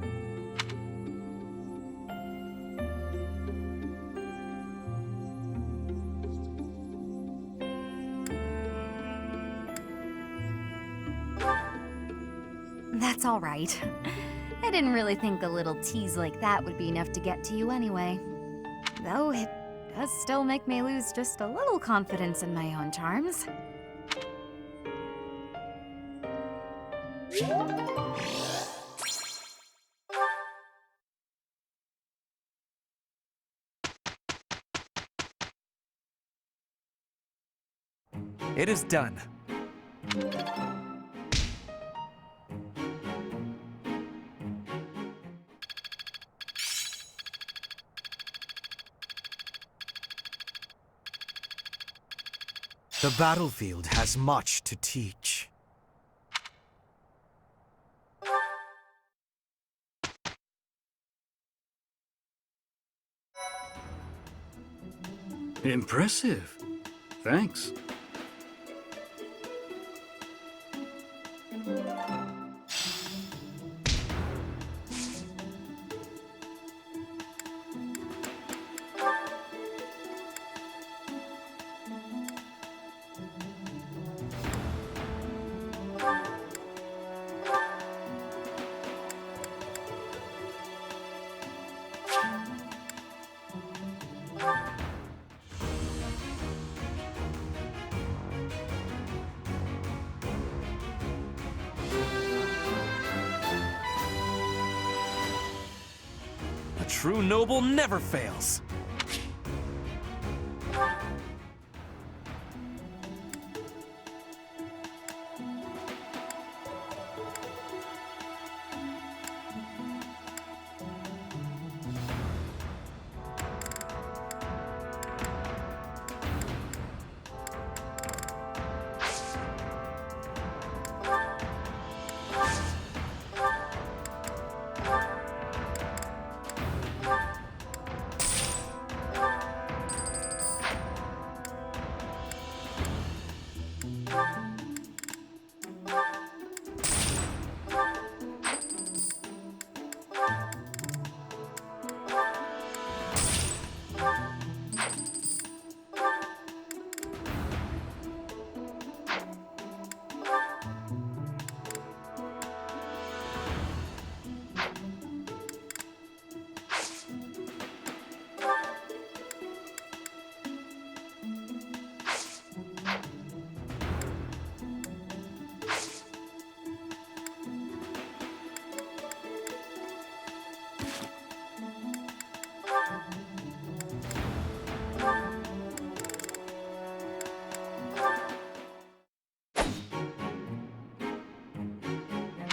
That's all right. I didn't really think a little tease like that would be enough to get to you anyway. Though it does still make me lose just a little confidence in my own charms. It is done. The battlefield has much to teach. Impressive. Thanks. A true noble never fails.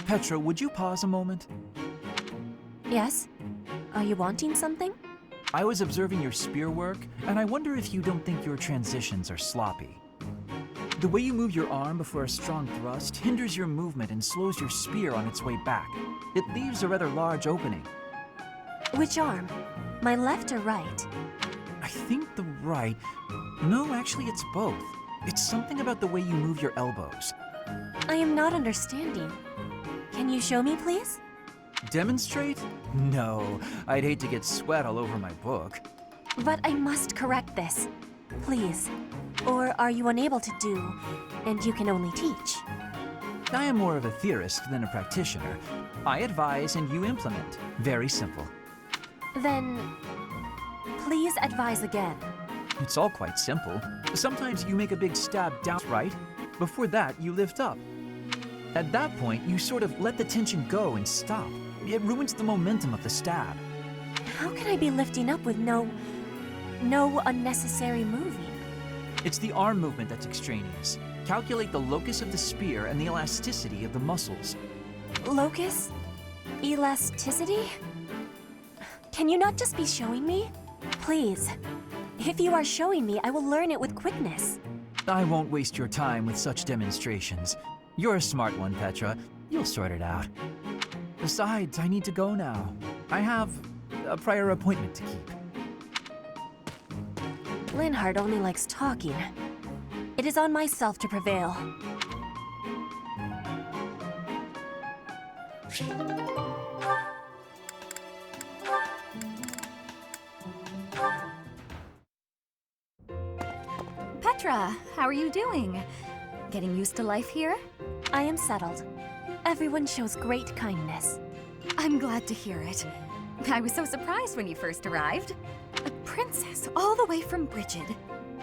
Petra, would you pause a moment? Yes? Are you wanting something? I was observing your spear work, and I wonder if you don't think your transitions are sloppy. The way you move your arm before a strong thrust hinders your movement and slows your spear on its way back. It leaves a rather large opening. Which arm? My left or right? I think the right... No, actually it's both. It's something about the way you move your elbows. I am not understanding. Can you show me, please? Demonstrate? No, I'd hate to get sweat all over my book. But I must correct this. Please. Or are you unable to do, and you can only teach? I am more of a theorist than a practitioner. I advise and you implement. Very simple. Then, please advise again. It's all quite simple. Sometimes you make a big stab down, right? Before that, you lift up. At that point, you sort of let the tension go and stop. It ruins the momentum of the stab. How can I be lifting up with no unnecessary moving? It's the arm movement that's extraneous. Calculate the locus of the spear and the elasticity of the muscles. Locus? Elasticity? Can you not just be showing me? Please. If you are showing me, I will learn it with quickness. I won't waste your time with such demonstrations. You're a smart one, Petra. You'll sort it out. Besides, I need to go now. I have a prior appointment to keep. Linhardt only likes talking. It is on myself to prevail. Petra, how are you doing? Getting used to life here? I am settled. Everyone shows great kindness. I'm glad to hear it. I was so surprised when you first arrived. A princess all the way from Brigid.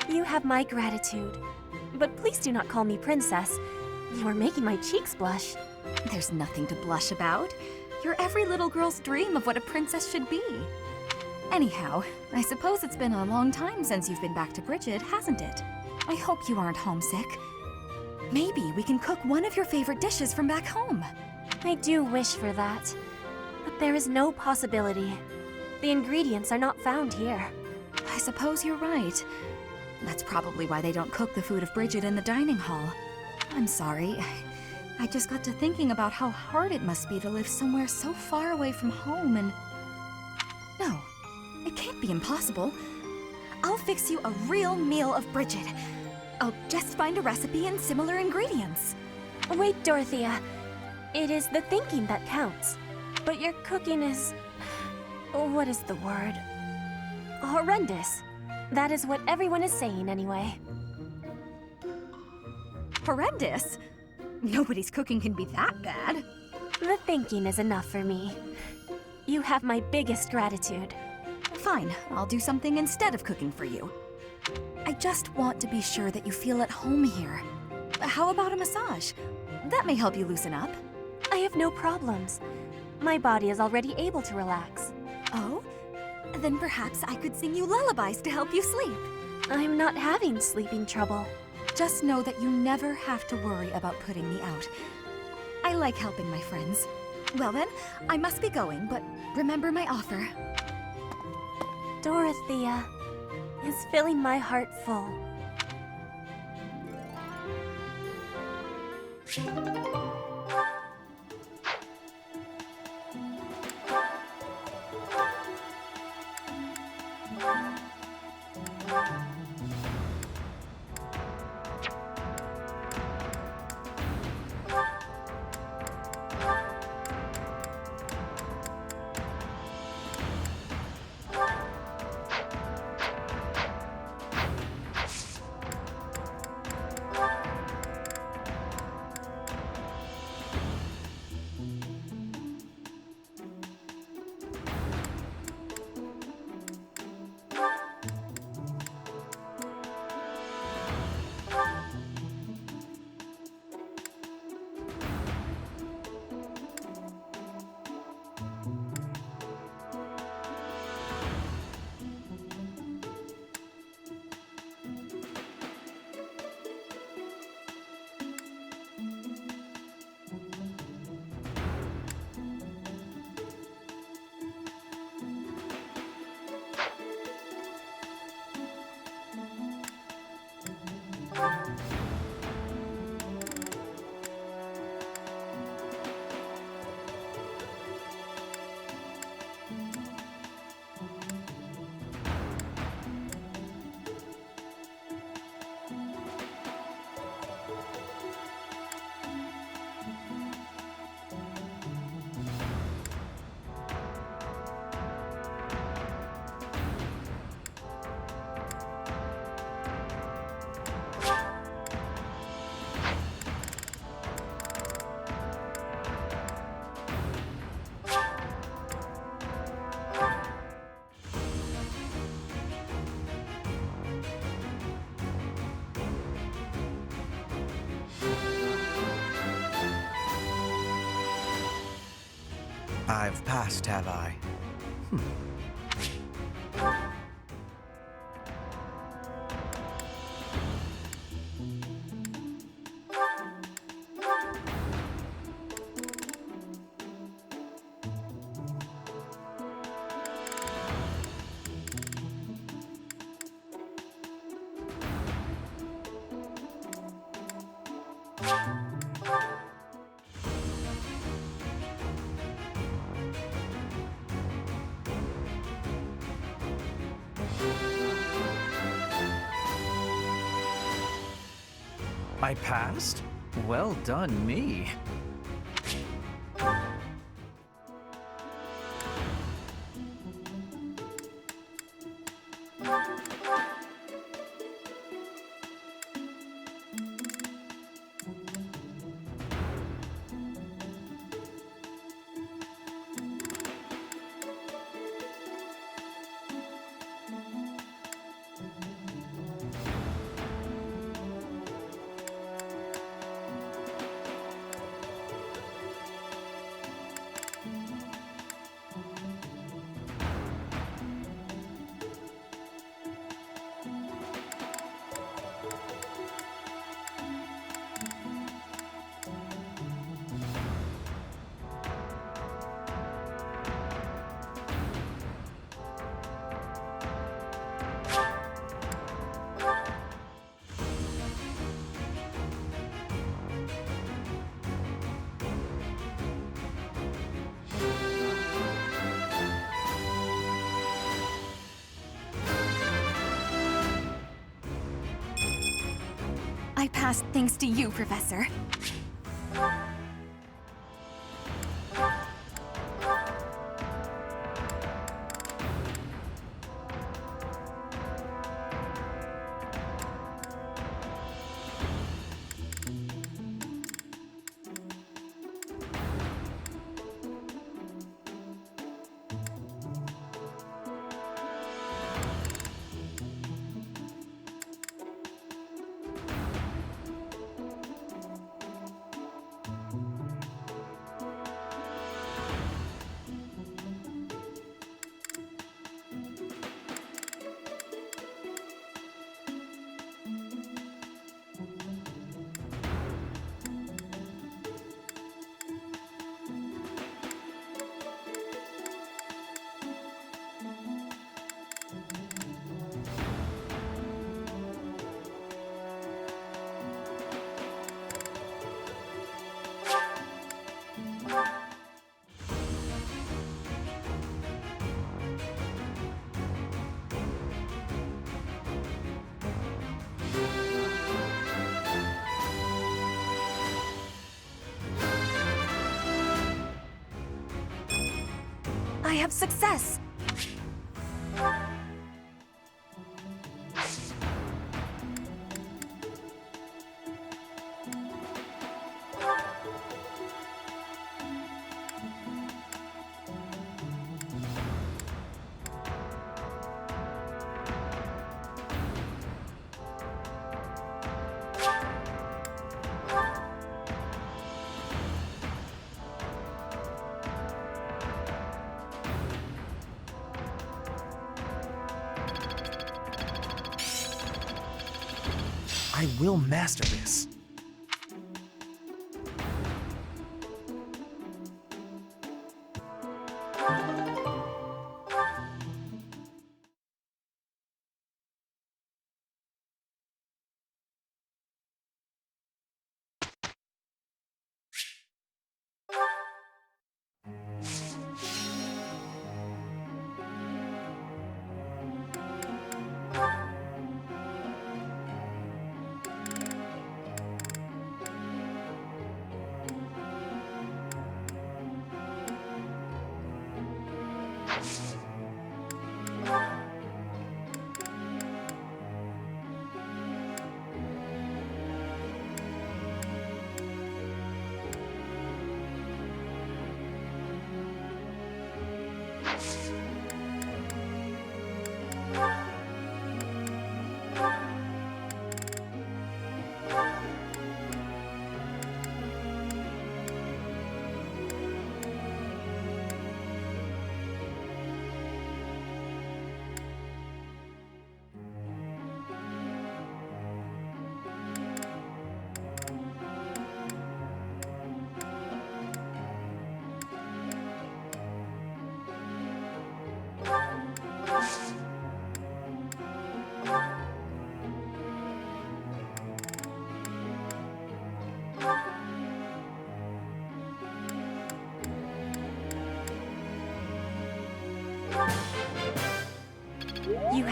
You have my gratitude. But please do not call me princess. You are making my cheeks blush. There's nothing to blush about. You're every little girl's dream of what a princess should be. Anyhow, I suppose it's been a long time since you've been back to Brigid, hasn't it? I hope you aren't homesick. Maybe we can cook one of your favorite dishes from back home. I do wish for that. But there is no possibility. The ingredients are not found here. I suppose you're right. That's probably why they don't cook the food of Brigid in the dining hall. I'm sorry. I just got to thinking about how hard it must be to live somewhere so far away from home and... No, it can't be impossible. I'll fix you a real meal of Brigid. I'll just find a recipe and similar ingredients. Wait, Dorothea. It is the thinking that counts. But your cooking is... what is the word? Horrendous. That is what everyone is saying anyway. Horrendous? Nobody's cooking can be that bad. The thinking is enough for me. You have my biggest gratitude. Fine, I'll do something instead of cooking for you. I just want to be sure that you feel at home here. How about a massage? That may help you loosen up. I have no problems. My body is already able to relax. Oh? Then perhaps I could sing you lullabies to help you sleep. I'm not having sleeping trouble. Just know that you never have to worry about putting me out. I like helping my friends. Well then, I must be going, but remember my offer. Dorothea is filling my heart full. I've passed, have I? I passed? Well done, me. I passed thanks to you, Professor. I have success! I will master this.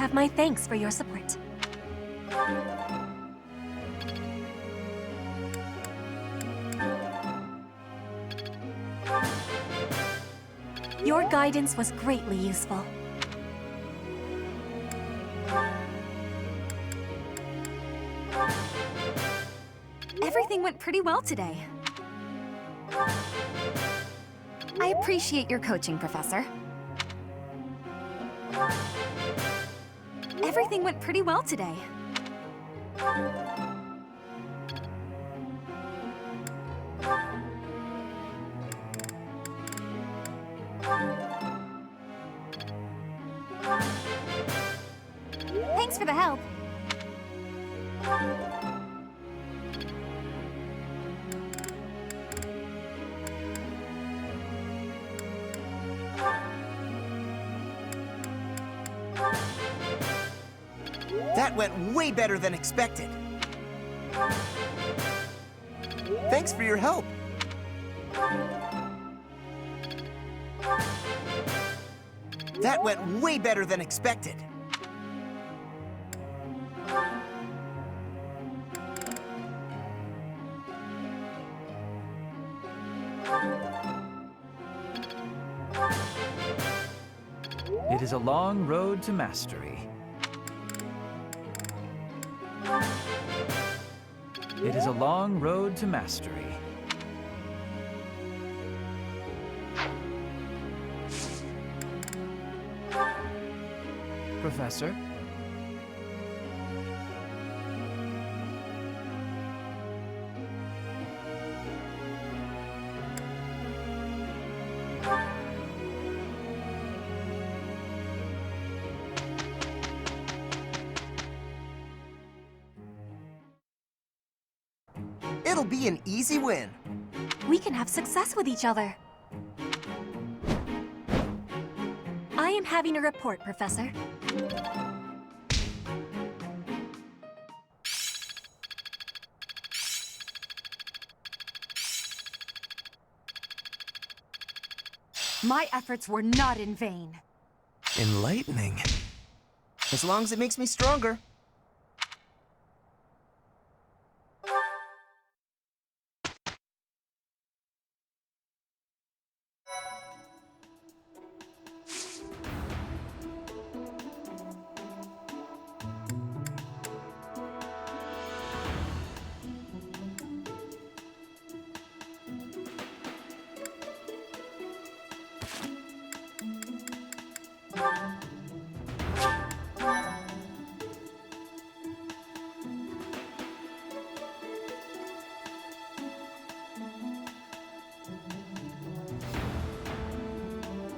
have my thanks for your support. Your guidance was greatly useful. Everything went pretty well today. I appreciate your coaching, Professor. Everything went pretty well today. Thanks for the help. That went way better than expected. Thanks for your help. That went way better than expected. It is a long road to mastery. It is a long road to mastery. Professor? It'll be an easy win. We can have success with each other. I am having a report, Professor. My efforts were not in vain. Enlightening. As long as it makes me stronger.